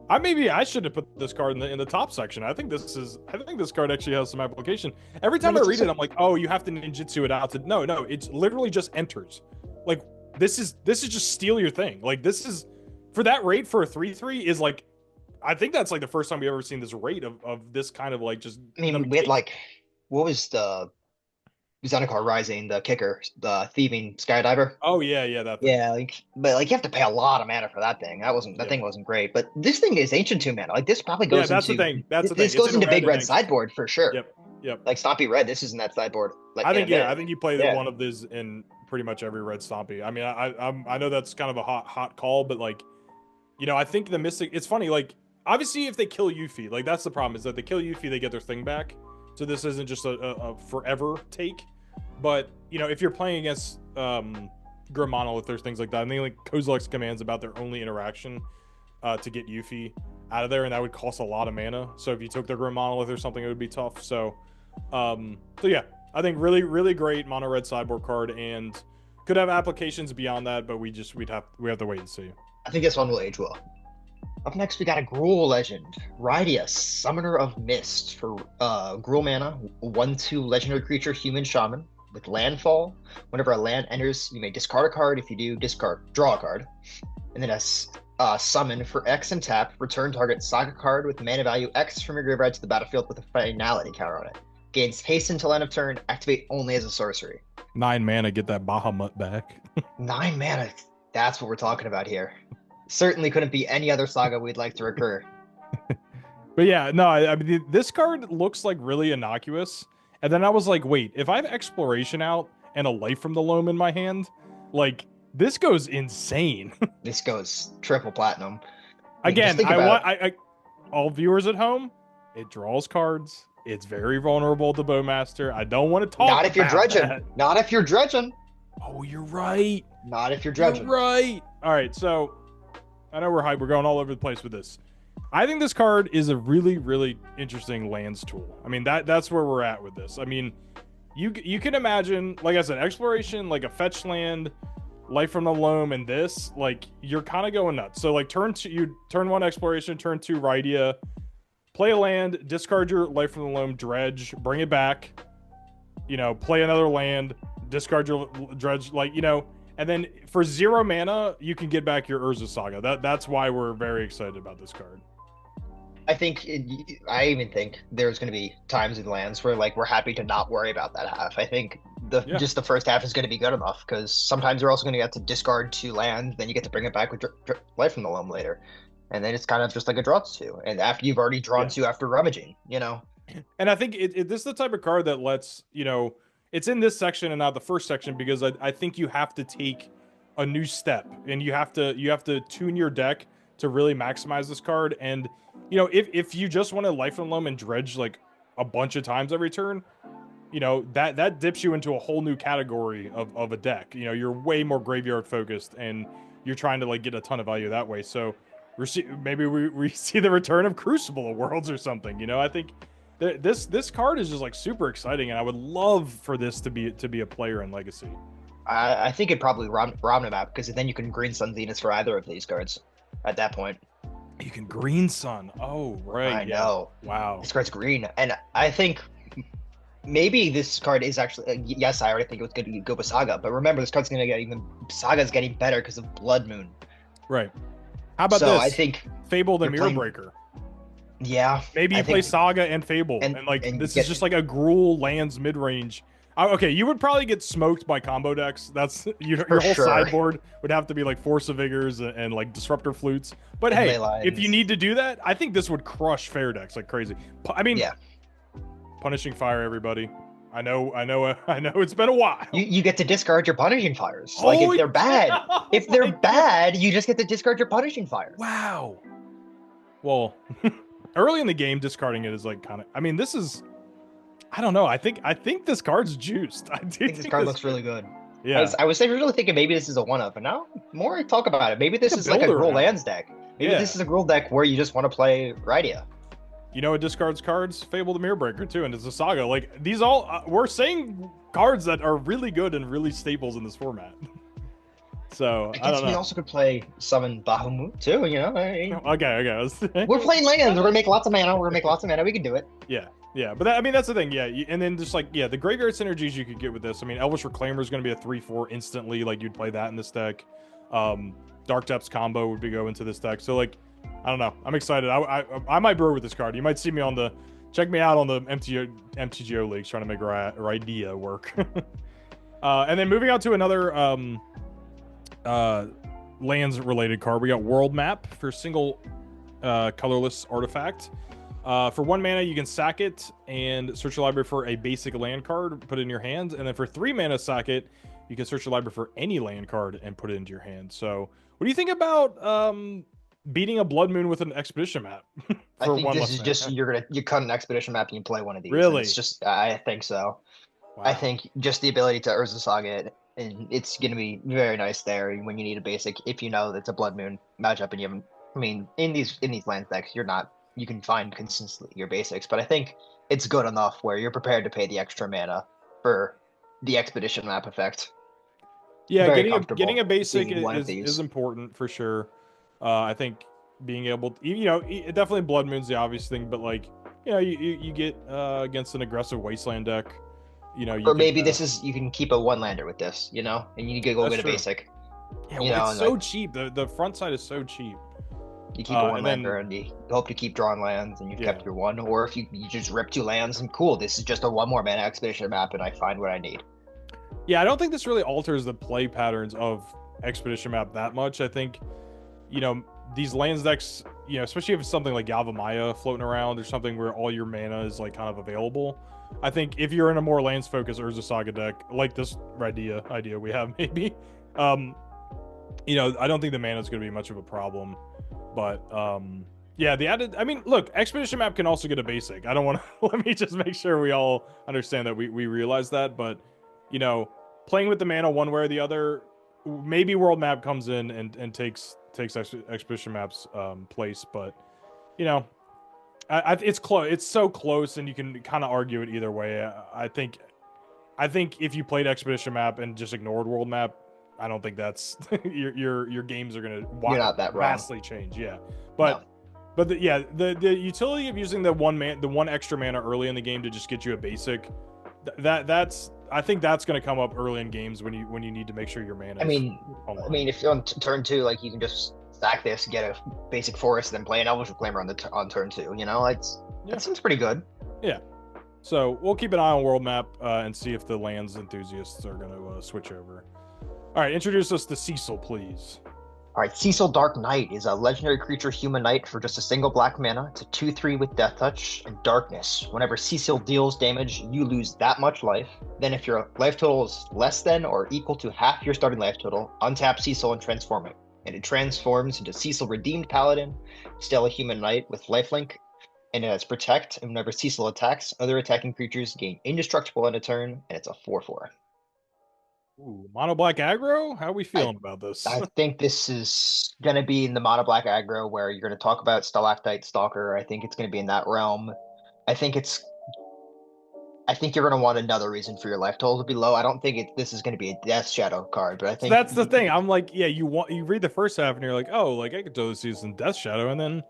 I should have put this card in the top section. I think this card actually has some application. Every time I read it, I'm like, oh, you have to ninjutsu it out. No, it's literally just enters. Like this is just steal your thing. Like this is for that rate for a 3/3 is like, I think that's like the first time we've ever seen this rate of this kind of like just. I mean, we had like, what was the Zendikar Rising, the kicker, the thieving skydiver? Oh yeah, that thing. Yeah, but you have to pay a lot of mana for that thing. That thing wasn't great. But this thing is Ancient Tomb mana. Like this probably goes into. That's the thing. This goes into big red sideboard for sure. Yep. Like Stompy Red, this isn't that sideboard. Like I think you play one of these in pretty much every red Stompy. I mean, I know that's kind of a hot call, but like, I think the Mystic. It's funny, like obviously if they kill Yuffie, like that's the problem is that they kill Yuffie, they get their thing back. So this isn't just a forever take. But if you're playing against Grim Monolith, there's things like that. I think like Kozilek's commands about their only interaction to get Yuffie out of there, and that would cost a lot of mana. So if you took their Grim Monolith or something, it would be tough. So yeah, I think really, really great mono red sideboard card, and could have applications beyond that, but we have to wait and see. I think this one will age well. Up next, we got a Gruul legend, Rydia, Summoner of Mist for Gruul mana, 1/2 legendary creature, human shaman with landfall. Whenever a land enters, you may discard a card. If you do, draw a card, and then a summon for X and tap. Return target saga card with mana value X from your graveyard to the battlefield with a finality counter on it. Gains haste until end of turn. Activate only as a sorcery. 9 mana, get that Bahamut back. 9 mana. That's what we're talking about here. Certainly couldn't be any other saga we'd like to recur. But yeah, no, I mean, this card looks like really innocuous. And then I was like, wait, if I have Exploration out and a Life from the Loam in my hand, like this goes insane. This goes triple platinum. Again, I all viewers at home, it draws cards. It's very vulnerable to Bowmaster. I don't want to talk Not if you're about dredging. that. Not if you're dredging. Oh, you're right. Not if you're dredging. You're right. All right, so I know we're hyped. We're going all over the place with this. I think this card is a really, really interesting lands tool. I mean, that's where we're at with this. I mean, you can imagine, like I said, exploration, like a fetch land, Life from the Loam, and this, like, you're kind of going nuts. So, like, turn 1 exploration, turn 2 Rydia, play a land, discard your Life from the Loam, dredge, bring it back, play another land, discard your dredge, and then for 0 mana, you can get back your Urza Saga. That's why we're very excited about this card. I even think there's going to be times in lands where like we're happy to not worry about that half. I think just the first half is going to be good enough because sometimes you're also going to get to discard 2 lands, then you get to bring it back with Life from the Loam later, and then it's kind of just like a draw 2. And after you've already drawn 2 after rummaging, And I think this is the type of card that lets it's in this section and not the first section because I think you have to take a new step and you have to tune your deck to really maximize this card. And if you just want to Life from the Loam and dredge like a bunch of times every turn, that dips you into a whole new category of a deck. You're way more graveyard focused and you're trying to like get a ton of value that way. So maybe we see the return of Crucible of Worlds or something. I think this card is just like super exciting, and I would love for this to be a player in Legacy. I think it'd probably ROM them out because then you can Green Sun Zenith for either of these cards at that point. You can Green Sun. Oh, right. I know. Wow. This card's green. And I think maybe this card is actually, yes, I already think it was going to go with Saga, but remember, this card's going to get Saga's getting better because of Blood Moon. Right. How about this? I think Fable the Mirror Breaker. Yeah. Maybe you play Saga and Fable, and this is just like a Gruul lands mid-range. Okay, you would probably get smoked by combo decks. That's your whole sideboard would have to be like Force of Vigors and like Disruptor Flutes. But hey, if you need to do that, I think this would crush fair decks like crazy. I mean, Punishing Fire, everybody. I know. It's been a while. You get to discard your Punishing Fires. Like if they're bad, bad, you just get to discard your Punishing Fires. Wow. Well, early in the game, discarding it is like kind of. I mean, this is. I don't know. I think this card's juiced. I think this card looks really good. Yeah. I was really thinking maybe this is a 1-up, but now more I talk about it, maybe this is like a Gruul lands deck. Maybe this is a Gruul deck where you just want to play Rydia. It discards cards, Fable the Mirror Breaker too, and it's a Saga. Like these all we're saying cards that are really good and really staples in this format. So I don't know. We also could play Summon Bahamut too. Okay. We're playing lands. We're gonna make lots of mana. We can do it. Yeah, but that's the thing. Yeah, and then just like the graveyard synergies you could get with this. I mean, Elvish Reclaimer is going to be a 3/4 instantly. Like you'd play that in this deck. Dark Depths combo would be going to this deck. So like, I don't know. I'm excited. I might brew with this card. You might see me check me out on the MTGO leagues trying to make Rydia work. And then moving on to another lands related card, we got World Map for single colorless artifact. For 1 mana, you can sack it and search your library for a basic land card, put it in your hand. And then for 3 mana, sack it, you can search your library for any land card and put it into your hand. So what do you think about beating a Blood Moon with an Expedition map? I think this is just, you cut an Expedition map and you play one of these. Really? It's just, I think so. Wow. I think just the ability to Urza Saga it, and it's going to be very nice there when you need a basic, if you know that's a Blood Moon matchup and you haven't, I mean, in these land decks, you can find consistently your basics, but I think it's good enough where you're prepared to pay the extra mana for the Expedition map effect. Yeah, getting a basic is important for sure. I think being able to, definitely Blood Moon's the obvious thing, but like, you get against an aggressive Wasteland deck, or maybe this is, you can keep a 1-lander with this, and you can go get a basic. Yeah, it's so cheap. The front side is so cheap. You keep a 1-lander and you hope to keep drawing lands and you've kept your 1, or if you just rip 2 lands and cool, this is just a 1 more mana Expedition map and I find what I need. Yeah, I don't think this really alters the play patterns of Expedition map that much. I think, these lands decks, you know, especially if it's something like Yavimaya floating around or something where all your mana is like kind of available. I think if you're in a more lands focused Urza Saga deck, like this idea we have maybe, you know, I don't think the mana is going to be much of a problem. But yeah, the added, I mean, look, Expedition map can also get a basic. I don't want to, let me just make sure we all understand that we realize that. But, you know, playing with the mana one way or the other, maybe World Map comes in and takes Expedition map's place. But, you know, it's close. It's so close, and you can kind of argue it either way. I think if you played Expedition map and just ignored World Map, I don't think that's your games are gonna vastly change. Yeah, but the utility of using the one extra mana early in the game to just get you a basic, that's I think that's gonna come up early in games when you need to make sure your mana. I mean, if you're on turn 2, like you can just stack this, get a basic forest, then play an Elvish Reclaimer on turn 2. You know, that seems pretty good. Yeah. So we'll keep an eye on World Map and see if the lands enthusiasts are going to switch over. All right, introduce us to Cecil, please. All right, Cecil Dark Knight is a legendary creature human knight for just a single black mana. It's a 2/3 with Death Touch and Darkness. Whenever Cecil deals damage, you lose that much life. Then if your life total is less than or equal to half your starting life total, untap Cecil and transform it. And it transforms into Cecil Redeemed Paladin, still a human knight with lifelink. And it has Protect, and whenever Cecil attacks, other attacking creatures gain Indestructible in a turn, and it's a 4/4. Ooh, mono black aggro? How are we feeling about this? I think this is going to be in the mono black aggro where you're going to talk about Stalactite Stalker. I think it's going to be in that realm. I think you're going to want another reason for your life total to be low. I don't think this is going to be a Death Shadow card, but I think that's the thing. I'm like, yeah, you read the first half and you're like, oh, like I could totally see some Death Shadow, and then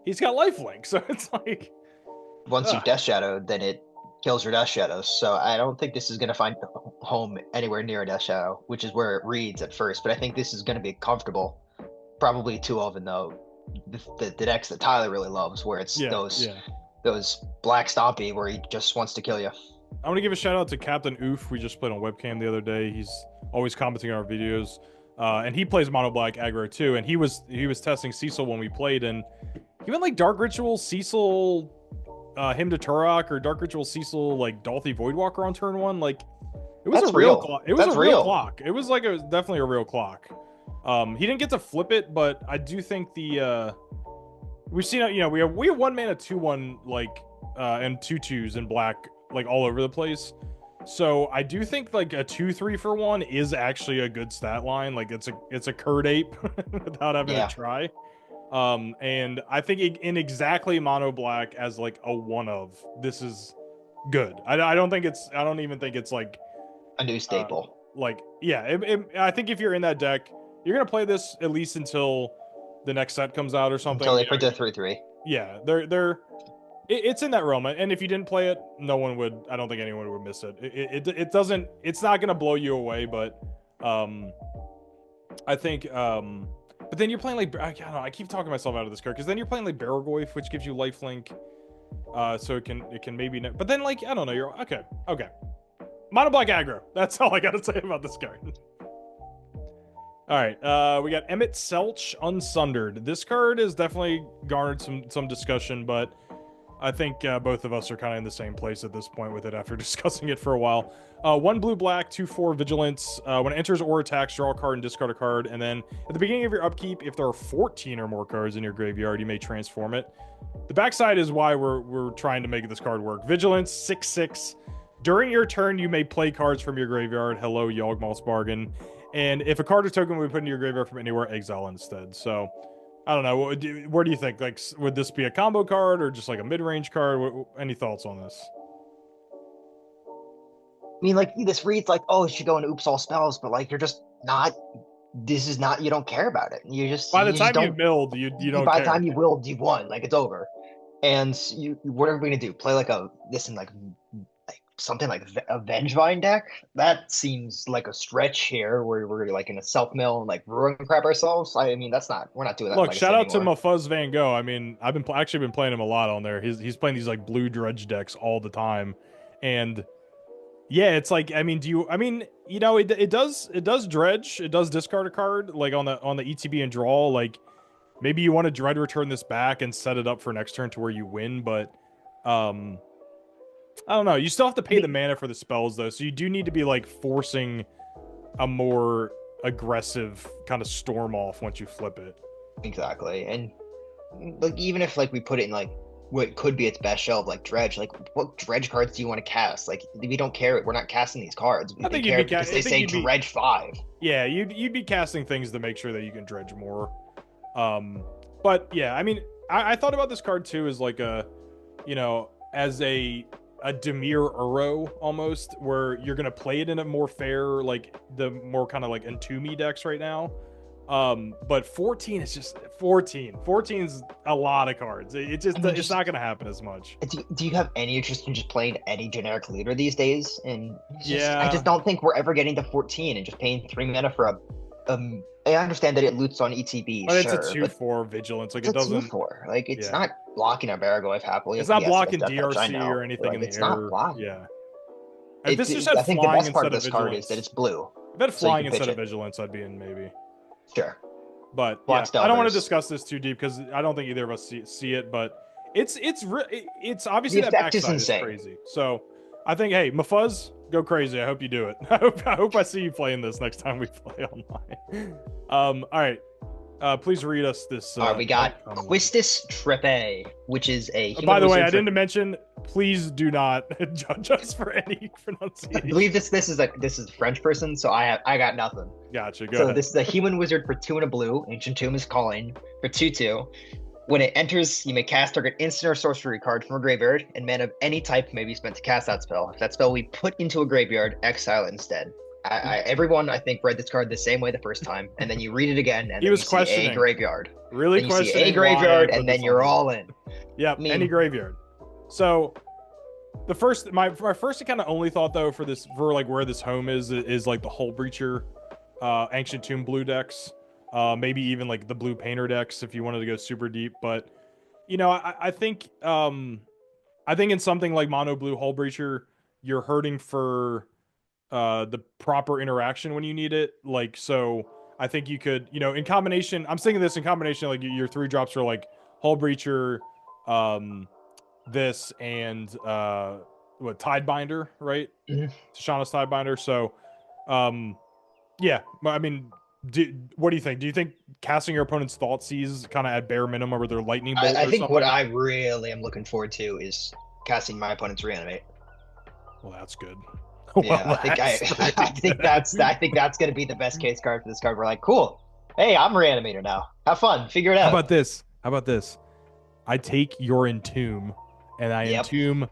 he's got lifelink, so it's like once you've Death Shadowed, then it kills your Death Shadows. So I don't think this is going to find home anywhere near a Death Shadow, which is where it reads at first. But I think this is going to be comfortable, probably too often though. The decks that Tyler really loves, where it's those Black Stompy where he just wants to kill you. I want to give a shout out to Captain Oof. We just played on webcam the other day. He's always commenting on our videos, and he plays mono black aggro too. And he was testing Cecil when we played, and he went like Dark Ritual Cecil, him to Turok, or Dark Ritual Cecil like Dolthy Voidwalker on turn 1. Like it was real clock. It was real clock. It was definitely a real clock. He didn't get to flip it, but I do think we've seen, you know, we have 1 mana 2/1 like and 2/2s in black like all over the place. So I do think like a 2/3 for 1 is actually a good stat line. Like it's a Curd Ape without having to try. And I think in exactly mono black as like a 1 of, this is good. I don't even think it's like a new staple. I think if you're in that deck, you're gonna play this at least until the next set comes out or something. Until they print a 3/3. Yeah, it's in that realm, and if you didn't play it, no one would. I don't think anyone would miss it. It doesn't. It's not gonna blow you away, but I think. But then you're playing like, I don't know, I keep talking myself out of this card, because then you're playing like Barragoyf, which gives you lifelink, so it can maybe. But then like I don't know, you're okay. Mono black aggro. That's all I gotta say about this card. All right, we got Emet-Selch Unsundered. This card has definitely garnered some discussion, but I think both of us are kind of in the same place at this point with it after discussing it for a while. 1 blue-black, 2/4 vigilance. When it enters or attacks, draw a card and discard a card. And then at the beginning of your upkeep, if there are 14 or more cards in your graveyard, you may transform it. The backside is why we're trying to make this card work. Vigilance, 6/6. During your turn, you may play cards from your graveyard. Hello, Yawgmoth's Bargain. And if a card or token will be put into your graveyard from anywhere, exile instead. So I don't know. Where do you think? Like, would this be a combo card or just like a mid-range card? Any thoughts on this? I mean, like, this reads like, oh, it should go into Oops All Spells, but like, you're just not. This is not. You don't care about it. You just by the time you've milled, you don't. By the time you willed, you've won. Like, it's over. And what are we gonna do? Play like something like a Vengevine deck? That seems like a stretch here, where we're like in a self mill and like ruin crap ourselves. I mean, we're not doing that. Look, shout out to Mafuz Van Gogh. I mean, I've been playing him a lot on there. He's playing these like blue dredge decks all the time, and yeah, it's like, I mean, you know, it does dredge, it does discard a card like on the ETB and draw. Like maybe you want to Dread Return this back and set it up for next turn to where you win, but I don't know. You still have to pay the mana for the spells though, so you do need to be like forcing a more aggressive kind of storm off once you flip it. Exactly. And like even if like we put it in like what could be its best shell of like dredge, like what dredge cards do you want to cast? Like we don't care. We're not casting these cards. I think care because they say dredge 5. Yeah, you'd be casting things to make sure that you can dredge more. But yeah, I mean, I thought about this card too as like a, you know, as a Dimir Uro almost, where you're gonna play it in a more fair, like the more kind of like Entombed decks right now. But 14 is just 14. 14's a lot of cards. It's not gonna happen as much. Do you have any interest in just playing any generic leader these days? And yeah, I just don't think we're ever getting to 14 and just paying 3 mana for a I understand that it loots on ETB, but sure, it's a 2/4 vigilance. Like it doesn't 2/4. Like it's not blocking a Baragoi happily. It's not blocking DRC or anything like, in the it's air. Not blocking. Yeah. If this just had flying the best part of this card is that it's blue. If it had flying instead of vigilance, I'd be in maybe. Sure. But yeah, I don't want to discuss this too deep because I don't think either of us see it. But it's obviously that backside is crazy. So I think, hey, Mafuzz, go crazy. I hope you do it. I hope I see you playing this next time we play online. All right. Please read us this. All right, we got Quistis Trepe, which is a. By the way, I didn't mention. Please do not judge us for any pronunciation. I believe this is a French person, so I got nothing. Gotcha. Go ahead. This is a human wizard for 2 and a blue. Ancient Tomb is calling for 2/2. When it enters, you may cast target instant or sorcery card from a graveyard, and mana of any type may be spent to cast that spell. If that spell we put into a graveyard, exile it instead. Everyone, I think, read this card the same way the first time, and then you read it again, and you see a graveyard. Really then questioning. You see a graveyard, and then you're all in. Yep, any graveyard. So, my first kind of only thought though for like where this home is like the Hull Breacher, Ancient Tomb blue decks, maybe even like the blue Painter decks if you wanted to go super deep. But you know, I think in something like mono blue Hull Breacher, you're hurting for the proper interaction when you need it. Like, so I think you could, you know, in combination, I'm thinking this in combination, like your 3 drops are like Hull Breacher, this and Tidebinder, right? Mm-hmm. Tishana's Tidebinder. So yeah, I mean, what do you think? Do you think casting your opponent's Thoughtseize kind of at bare minimum or their Lightning Bolt? I think what I really am looking forward to is casting my opponent's Reanimate. Well, that's good. Yeah, well, I think that's going to be the best case card for this card. We're like, cool. Hey, I'm Reanimator now. Have fun. Figure it out. How about this? I take your Entomb and I entomb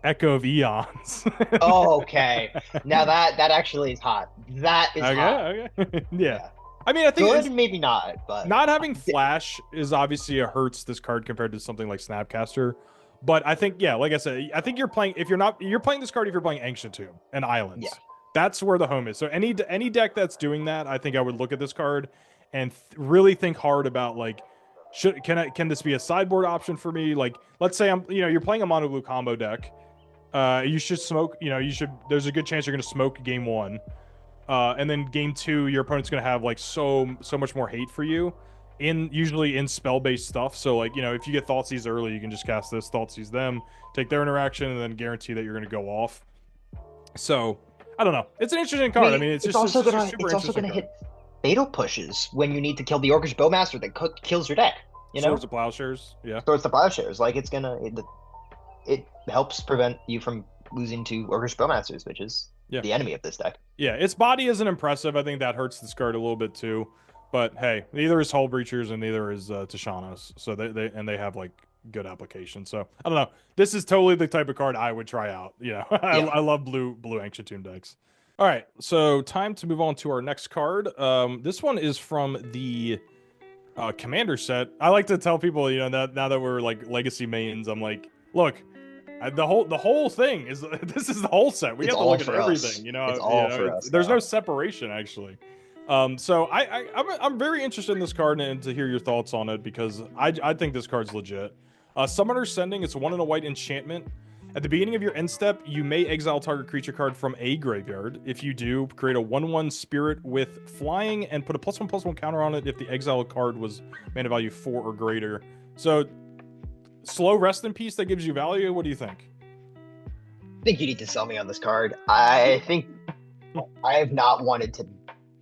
Echo of Eons. Oh, okay. Now that actually is hot. That is hot. Okay. Yeah. I mean, I think good, maybe not, but not having Flash is obviously hurts this card compared to something like Snapcaster. But I think, yeah, like I said, I think you're playing this card if you're playing Ancient Tomb and Islands. Yeah. That's where the home is. So any deck that's doing that, I think I would look at this card and really think hard about like, can this be a sideboard option for me? Like, let's say you're playing a mono blue combo deck. You should smoke, there's a good chance you're going to smoke game 1. And then game 2, your opponent's going to have like so much more hate for you. Usually in spell-based stuff. So like, if you get Thoughtseize early, you can just cast this, Thoughtseize them, take their interaction, and then guarantee that you're going to go off. So I don't know. It's an interesting card. I mean, it's also going to hit fatal pushes when you need to kill the Orcish Bowmaster that kills your deck. Swords of Plowshares. Yeah. Swords of Plowshares. Like it helps prevent you from losing to Orcish Bowmasters, which is the enemy of this deck. Yeah, its body isn't impressive. I think that hurts this card a little bit too. But hey, neither is Hull Breachers and neither is Tishana's. So they have like good application. So I don't know. This is totally the type of card I would try out. I love blue Ancient Tomb decks. All right, so time to move on to our next card. This one is from the Commander set. I like to tell people, now that we're like Legacy mains, I'm like, look, the whole thing is this is the whole set. We have to look at everything. It's all for us. There's no separation actually. So I'm very interested in this card and to hear your thoughts on it because I think this card's legit. Summoner Sending, it's 1 and a white enchantment, At the beginning of your end step, you may exile target creature card from a graveyard. If you do, create a 1/1 spirit with flying and put a +1/+1 counter on it if the exiled card was mana value 4 or greater. So, slow rest in peace that gives you value. What do you think? I think you need to sell me on this card. I think I have not wanted to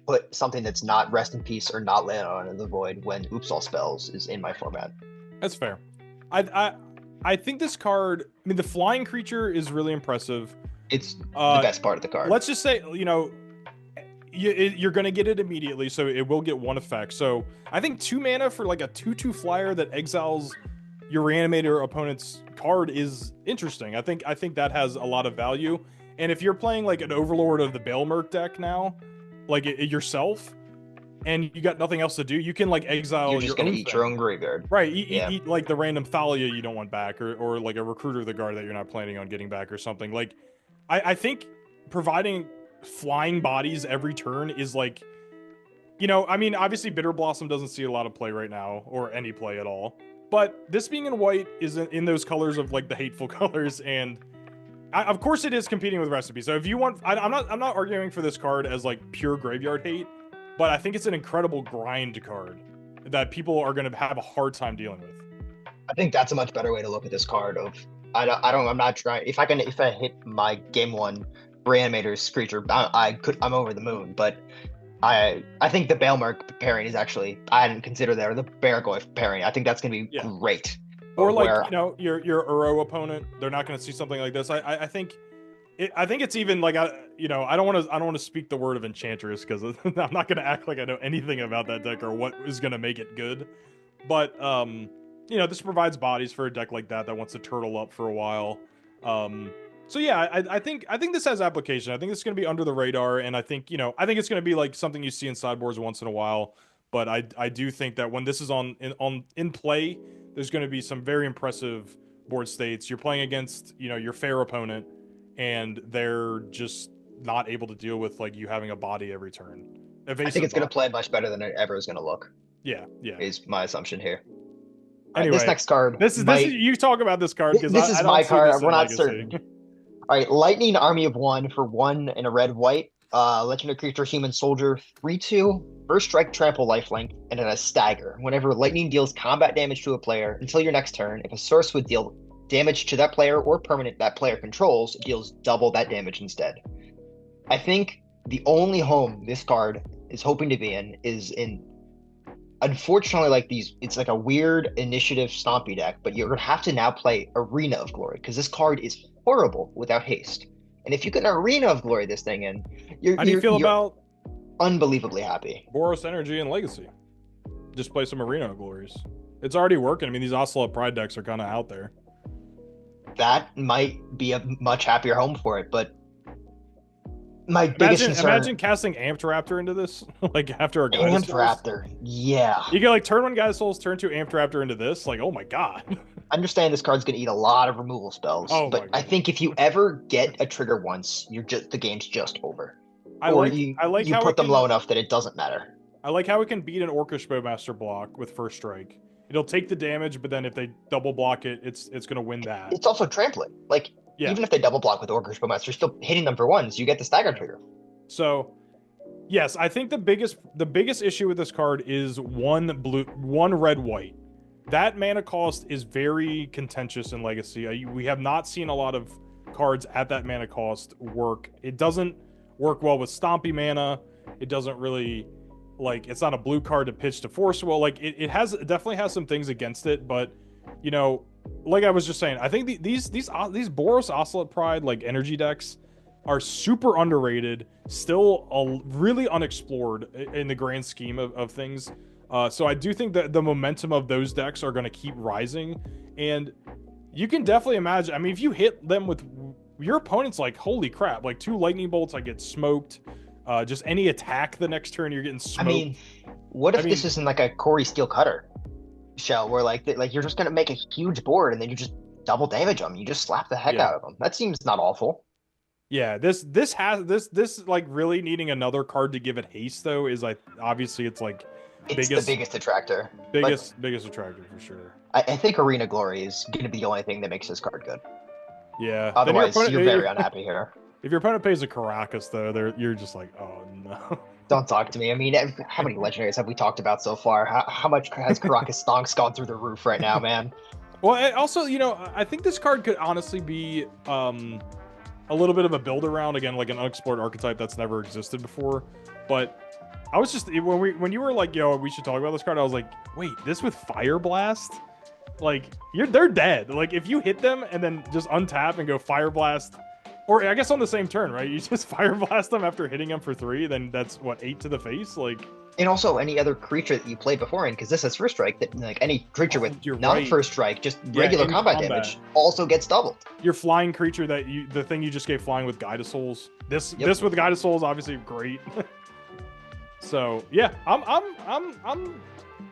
put something that's not rest in peace or not land on the void when Oops All Spells is in my format. That's fair. I think this card, I mean, the flying creature is really impressive. It's the best part of the card. Let's just say, you know, you're going to get it immediately, so it will get 1 effect. So I think 2 mana for like a 2/2 flyer that exiles your reanimator opponent's card is interesting. I think that has a lot of value. And if you're playing like an Overlord of the Baelmerk deck now, like yourself, and you got nothing else to do, you can like exile. You're just gonna eat your own graveyard, right? Eat like the random Thalia you don't want back, or like a Recruiter of the Guard that you're not planning on getting back, or something. Like, I think providing flying bodies every turn is like, you know, I mean, obviously Bitter Blossom doesn't see a lot of play right now, or any play at all. But this being in white is in those colors of like the hateful colors, and of course it is competing with Recipe. So if you want, I'm not arguing for this card as like pure graveyard hate. But I think it's an incredible grind card that people are going to have a hard time dealing with. I think that's a much better way to look at this card. I'm not trying. If I hit my game 1 Reanimator's creature, I'm over the moon. But I think the Baelmerk pairing is actually, I hadn't considered that, or the Baragoyf pairing. I think that's going to be great. Or like, you know, your Uro opponent, they're not going to see something like this. I think it's even like, you know, I don't want to speak the word of Enchantress, because I'm not going to act like I know anything about that deck or what is going to make it good. But you know, this provides bodies for a deck like that wants to turtle up for a while. So yeah, I think this has application. I think it's going to be under the radar, and I think it's going to be like something you see in sideboards once in a while. But I do think that when this is in play, there's going to be some very impressive board states. You're playing against, you know, your fair opponent, and they're just not able to deal with like you having a body every turn. I think it's going to play much better than it ever is going to look. Yeah. Is my assumption here. Anyway, this next card. This is you talk about this card, because this is my card. We're not Legacy. certain. All right, Lightning Army of 1 for 1 and a red/white. Legendary creature, human soldier, 3/2. First strike, trample, lifelink, and then a stagger. Whenever lightning deals combat damage to a player until your next turn, if a source would deal damage to that player or permanent that player controls, deals double that damage instead. I think the only home this card is hoping to be in is in, unfortunately, like it's like a weird initiative stompy deck, but you're gonna have to now play Arena of Glory, because this card is horrible without haste. And if you get an Arena of Glory this thing in, how do you feel about unbelievably happy? Boros Energy and Legacy. Just play some Arena of Glories. It's already working. I mean, these Ocelot Pride decks are kind of out there. That might be a much happier home for it, but my biggest concern... Imagine casting Amped Raptor into this, like after a Goddess Amped Raptor, yeah. You get like turn 1 Goddess Souls, turn 2 Amped Raptor into this, like, oh my god. I understand this card's going to eat a lot of removal spells, but I think if you ever get a trigger once, the game's just over. I like you put them low enough that it doesn't matter. I like how it can beat an Orcish Bowmaster block with first strike. It'll take the damage, but then if they double block it, it's going to win that. It's also trampling. Like, even if they double block with Orcish Bowmaster, you're still hitting them for ones. You get the stagger trigger. So, yes, I think the biggest issue with this card is one red white. That mana cost is very contentious in Legacy. We have not seen a lot of cards at that mana cost work. It doesn't work well with Stompy mana. It doesn't really, like, it's not a blue card to pitch to Force Will. Like, it definitely has some things against it, but, you know, like I was just saying, I think these Boros Ocelot Pride, like, energy decks are super underrated, still really unexplored in the grand scheme of things. So I do think that the momentum of those decks are going to keep rising, and you can definitely imagine, I mean, if you hit them with your opponent's like, holy crap, like 2 lightning bolts, I get smoked. Just any attack the next turn, you're getting smoked. I mean, what if this isn't like a Corey Steel Cutter shell, where like you're just going to make a huge board and then you just double damage them. You just slap the heck out of them. That seems not awful. Yeah, this like really needing another card to give it haste though is like, obviously it's like the biggest detractor. Biggest detractor for sure. I think Arena Glory is going to be the only thing that makes this card good. Yeah. Then Otherwise, you're very unhappy here. If your opponent pays a Caracas, though, you're just like, oh no. Don't talk to me. I mean, how many legendaries have we talked about so far? How much has Caracas Stonks gone through the roof right now, man? Well, also, I think this card could honestly be a little bit of a build around, again, like an unexplored archetype that's never existed before. But I was just, when you were like, yo, we should talk about this card, I was like, wait, this with Fire Blast? Like, they're dead. Like, if you hit them and then just untap and go Fire Blast, or I guess on the same turn, right? You just Fire Blast them after hitting them for 3, then that's, what, 8 to the face? Like... And also any other creature that you play beforehand, because this has first strike, that like any creature with non-first strike, just regular combat damage, also gets doubled. Your flying creature the thing you just gave flying with Guide of Souls. This with Guide of Souls, obviously great. So yeah, I'm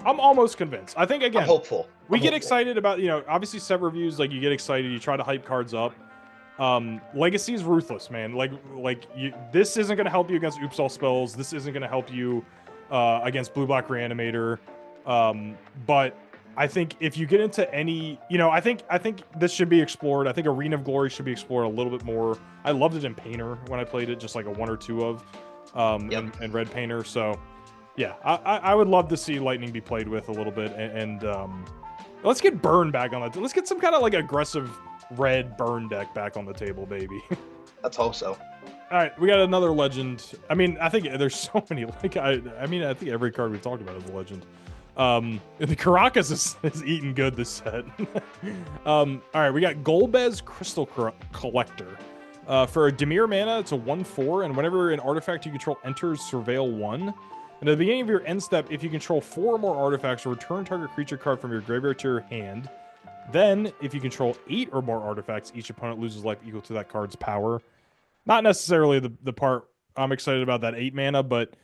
almost convinced. I think again, I'm hopeful. We get excited about, obviously set reviews, like you get excited, you try to hype cards up. Legacy is ruthless, man. This isn't going to help you against Oops All spells. This isn't going to help you against Blue-Black Reanimator. But I think if you get into any, I think this should be explored. I think Arena of Glory should be explored a little bit more. I loved it in Painter when I played it, just like a 1 or 2 of, and Red Painter. So yeah, I would love to see Lightning be played with a little bit, and let's get Burn back on that. Let's get some kind of like aggressive red Burn deck back on the table, baby. Let's hope so. All right, we got another legend. I mean, I think there's so many. Like, I think every card we've talked about is a legend. The Caracas is eating good this set. All right, we got Golbez Crystal Collector. For a Dimir mana, it's a 1/4, and whenever an artifact you control enters Surveil 1, and at the beginning of your end step, if you control 4 or more artifacts, return target creature card from your graveyard to your hand. Then, if you control 8 or more artifacts, each opponent loses life equal to that card's power. Not necessarily the part I'm excited about, that 8 mana, but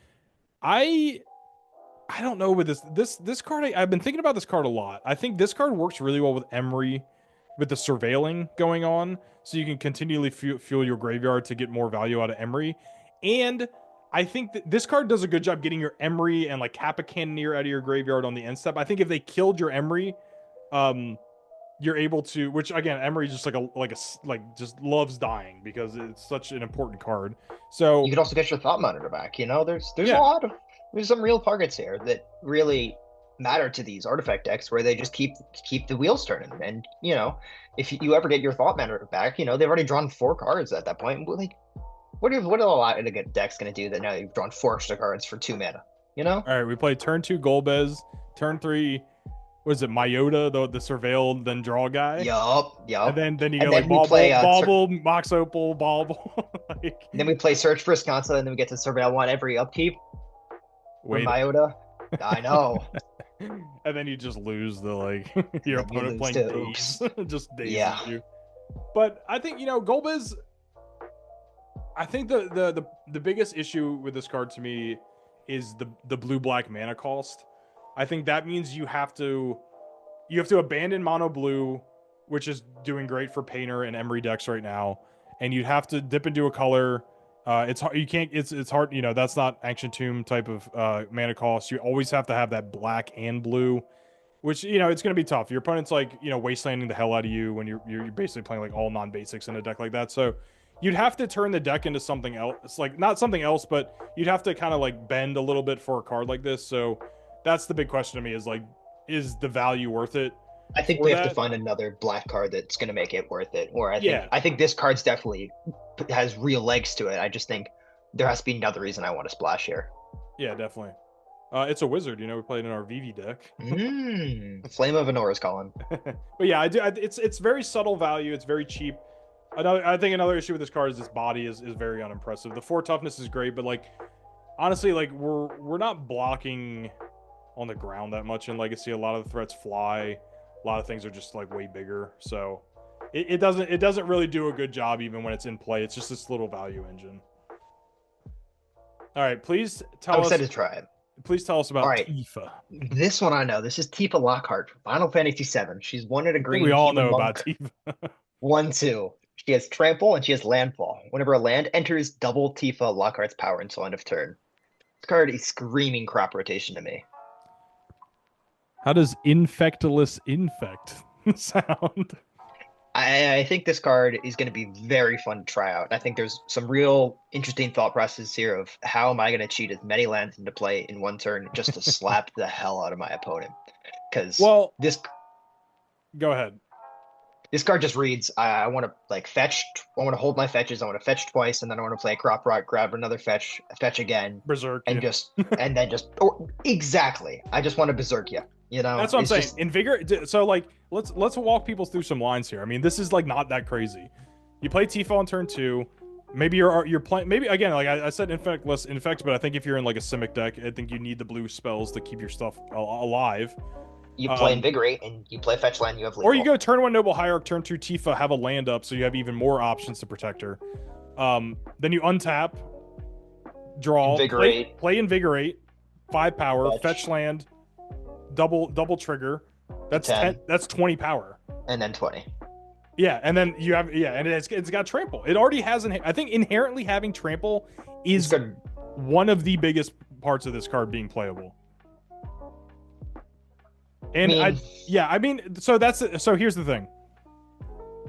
I don't know with this card. I've been thinking about this card a lot. I think this card works really well with Emery, with the surveilling going on, so you can continually fuel your graveyard to get more value out of Emery. And I think that this card does a good job getting your Emery and like Kappa Cannoneer out of your graveyard on the end step. I think if they killed your Emery, you're able to, which again, Emery just just loves dying because it's such an important card. So you could also get your Thought Monitor back. There's there's some real targets here that really matter to these artifact decks, where they just keep the wheels turning. And if you ever get your Thought Monitor back, they've already drawn 4 cards at that point. Like, what are a lot of good decks going to do that now you've drawn 4 extra cards for 2 mana? All right, we play turn 2 Golbez, turn 3. Was it Myota, the surveilled, then draw guy? Yup. And then you go like Bauble, Mox Opal, Bauble. Then we play Search for Wisconsin, and then we get to surveil 1 every upkeep. With Myota. I know. And then you just lose your opponent playing Daze. Just Daze you. But I think, Golbez, I think the biggest issue with this card to me is the blue-black mana cost. I think that means you have to abandon mono blue, which is doing great for Painter and Emery decks right now, and you'd have to dip into a color. It's hard. You can't. It's hard. That's not Ancient Tomb type of mana cost. You always have to have that black and blue, which it's going to be tough. Your opponent's wastelanding the hell out of you when you're basically playing like all non-basics in a deck like that. So you'd have to turn the deck into something else. It's like not something else, but you'd have to kind of bend a little bit for a card like this. So that's the big question to me, is the value worth it? I think we have to find another black card that's going to make it worth it. Or I think this card's definitely has real legs to it. I just think there has to be another reason I want to splash here. Yeah, definitely. It's a wizard. We played in our Vivi deck. Flame of Anora's calling. But yeah, it's very subtle value. It's very cheap. I think another issue with this card is this body is very unimpressive. The 4 toughness is great, but honestly, we're not blocking on the ground that much in Legacy. A lot of the threats fly. A lot of things are just way bigger. So it doesn't really do a good job even when it's in play. It's just this little value engine. All right, please tell us. I'm excited to try it. Please tell us about Tifa. This one I know. This is Tifa Lockhart from Final Fantasy VII. She's 1 in a green. We all know about Tifa. 1/2. She has Trample and she has Landfall. Whenever a land enters, double Tifa Lockhart's power until end of turn. This card is screaming crop rotation to me. How does Infectilus Infect sound? I think this card is going to be very fun to try out. I think there's some real interesting thought process here of how am I going to cheat as many lands into play in one turn just to slap the hell out of my opponent? Because Well, this go ahead. this card just reads, I want to like fetch. I want to hold my fetches. I want to fetch twice, and then I want to play a crop rock, grab another fetch again, Berserk. and Yeah. and then just or, exactly. I just want to berserk you. You know, That's what I'm saying. just Invigorate. So like, let's walk people through some lines here. I mean, this is like not that crazy. You play Tifa on turn 2. Maybe you're playing. Maybe again, like I said, infect less infect. But I think if you're in like a Simic deck, I think you need the blue spells to keep your stuff alive. you play invigorate and you play fetch land. You have lethal. Or you go turn 1 Noble Hierarch, turn 2 Tifa, have a land up, so you have even more options to protect her. Then you untap, draw, Invigorate. play Invigorate, 5 power, Fetch. land, double trigger. That's 10. That's 20 power. And then 20. Yeah, and then you have and it's got trample. It already has I think inherently having trample is one of the biggest parts of this card being playable. And so here's the thing.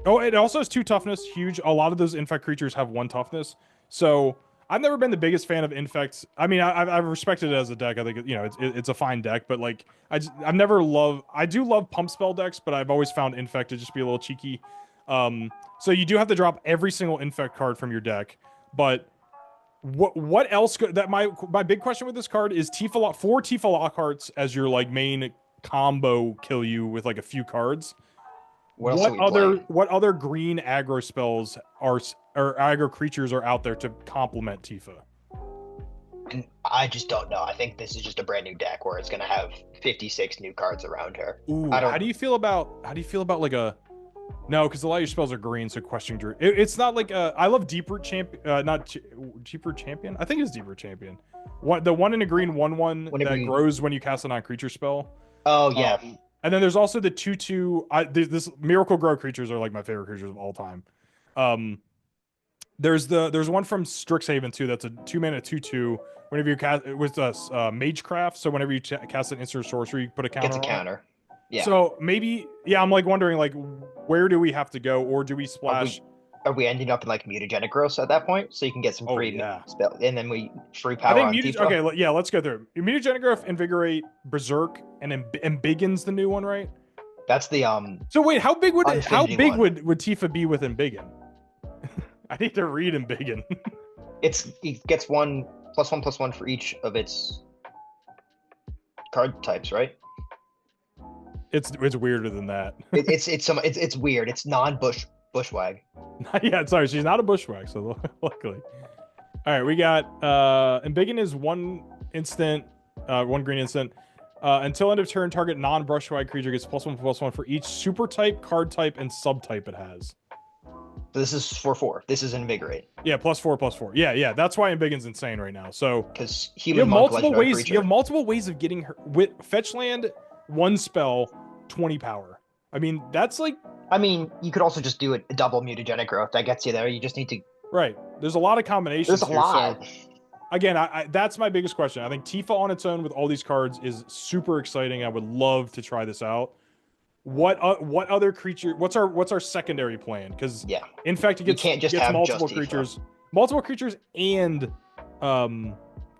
Oh, it also has 2 toughness, huge. A lot of those infect creatures have 1 toughness. So I've never been the biggest fan of infects. I mean, I've respected it as a deck. I think it's a fine deck, but like I do love pump spell decks, but I've always found infect to just be a little cheeky. So you do have to drop every single infect card from your deck, but what else my big question with this card is 4 Tifa Lockharts as your like main combo kill you with like a few cards. What other green aggro spells or aggro creatures are out there to complement Tifa? And I just don't know. I think this is just a brand new deck where it's going to have 56 new cards around her. Ooh, how do you feel about like a no? Because a lot of your spells are green, so questioning Drew. It's not like I love Deeper Champion, Deeper Champion. I think it's Deeper Champion. The one in a green 1/1 that grows when you cast a non-creature spell. Oh yeah. And then there's also the 2/2. This Miracle Grow creatures are like my favorite creatures of all time. There's one from Strixhaven too. That's a 2-mana 2/2. Whenever you cast with Magecraft, so whenever you cast an instant sorcery, you put a counter. It's a counter. Yeah. So maybe I'm like wondering like where do we have to go, or do we splash? Are we ending up in like mutagenic growth at that point, so you can get some free spell, and then we free power on Tifa? Okay, yeah, let's go through. Mutagenic growth, Invigorate, Berserk, and Embiggen's the new one, right? That's the So wait, how big would Tifa be with Embiggen? I need to read Embiggen. It gets 1/1/1 for each of its card types, right? It's weirder than that. It's weird. It's bushwag. Yeah, sorry, she's not a bushwhack, so luckily. All right, we got Embiggen is 1 instant, 1 green instant. Until end of turn, target non-brushwag creature gets +1/+1 for each super type, card type, and subtype it has. So this is 4/4. This is Invigorate. Yeah, +4/+4. Yeah. That's why Embiggen's insane right now. So because you have multiple ways of getting her with fetch land, 1 spell, 20 power. I mean, that's like. I mean, you could also just do a double mutagenic growth. That gets you there. You just need to. Right. There's a lot of combinations. There's a lot. So, again, that's my biggest question. I think Tifa on its own with all these cards is super exciting. I would love to try this out. What other creature? What's our secondary plan? Because in fact, it gets multiple creatures, and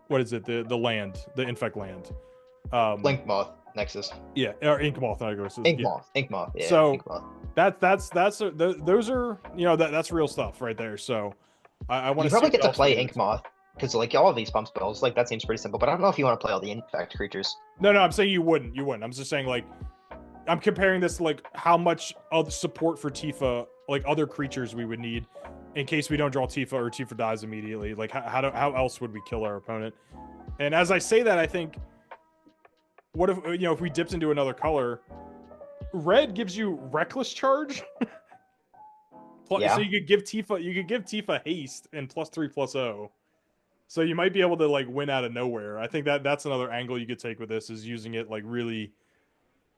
what is it? The land, the infect land. Blink Moth Nexus. Yeah, or Ink Moth Nexus. Ink Moth. Yeah. So Ink Moth. Those are that's real stuff right there. So I want to probably get to play Ink Moth because like all of these pump spells, like that seems pretty simple. But I don't know if you want to play all the infect creatures. No, I'm saying you wouldn't. I'm just saying like I'm comparing this to like how much of support for Tifa, like other creatures we would need in case we don't draw Tifa or Tifa dies immediately. Like how else would we kill our opponent? And as I say that, I think, what if if we dipped into another color? Red gives you reckless charge. So you could give Tifa haste and +3/+0. So you might be able to like win out of nowhere. I think that's another angle you could take with this, is using it like really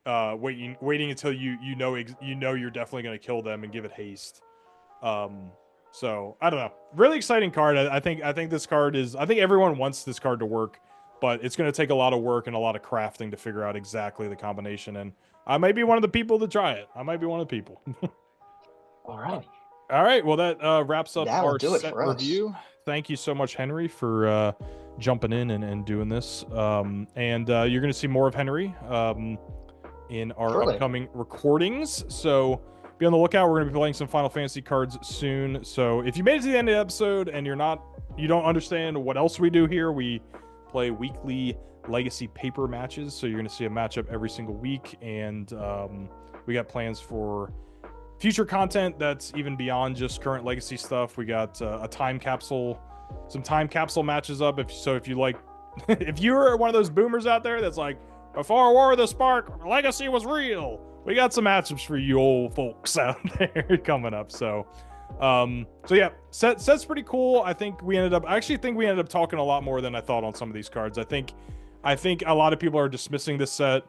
waiting until you know you're definitely going to kill them and give it haste. So I don't know. Really exciting card. I think this card is. I think everyone wants this card to work, but it's going to take a lot of work and a lot of crafting to figure out exactly the combination. And I might be one of the people to try it. I might be one of the people. All right. All right. Well, that wraps up That'll our do it set for us. review. Thank you so much, Henry, for jumping in and doing this. And you're going to see more of Henry in our upcoming recordings. So be on the lookout. We're going to be playing some Final Fantasy cards soon. So if you made it to the end of the episode and you don't understand what else we do here, we play weekly Legacy paper matches. So you're going to see a matchup every single week. And we got plans for future content that's even beyond just current Legacy stuff. We got a time capsule, some time capsule matches up. If you like, if you're one of those boomers out there that's like, before War of the Spark, Legacy was real, we got some matchups for you old folks out there coming up. So yeah, set's pretty cool. I actually think we ended up talking a lot more than I thought on some of these cards. I think a lot of people are dismissing this set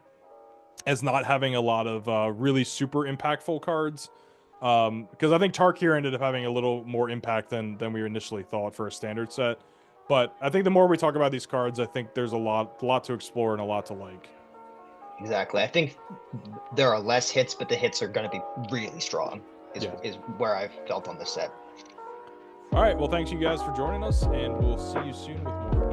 as not having a lot of really super impactful cards. Because I think Tarkir ended up having a little more impact than we initially thought for a standard set. But I think the more we talk about these cards, I think there's a lot to explore and a lot to like. Exactly. I think there are less hits, but the hits are going to be really strong, is where I've felt on this set. All right. Well, thanks you guys for joining us, and we'll see you soon with more.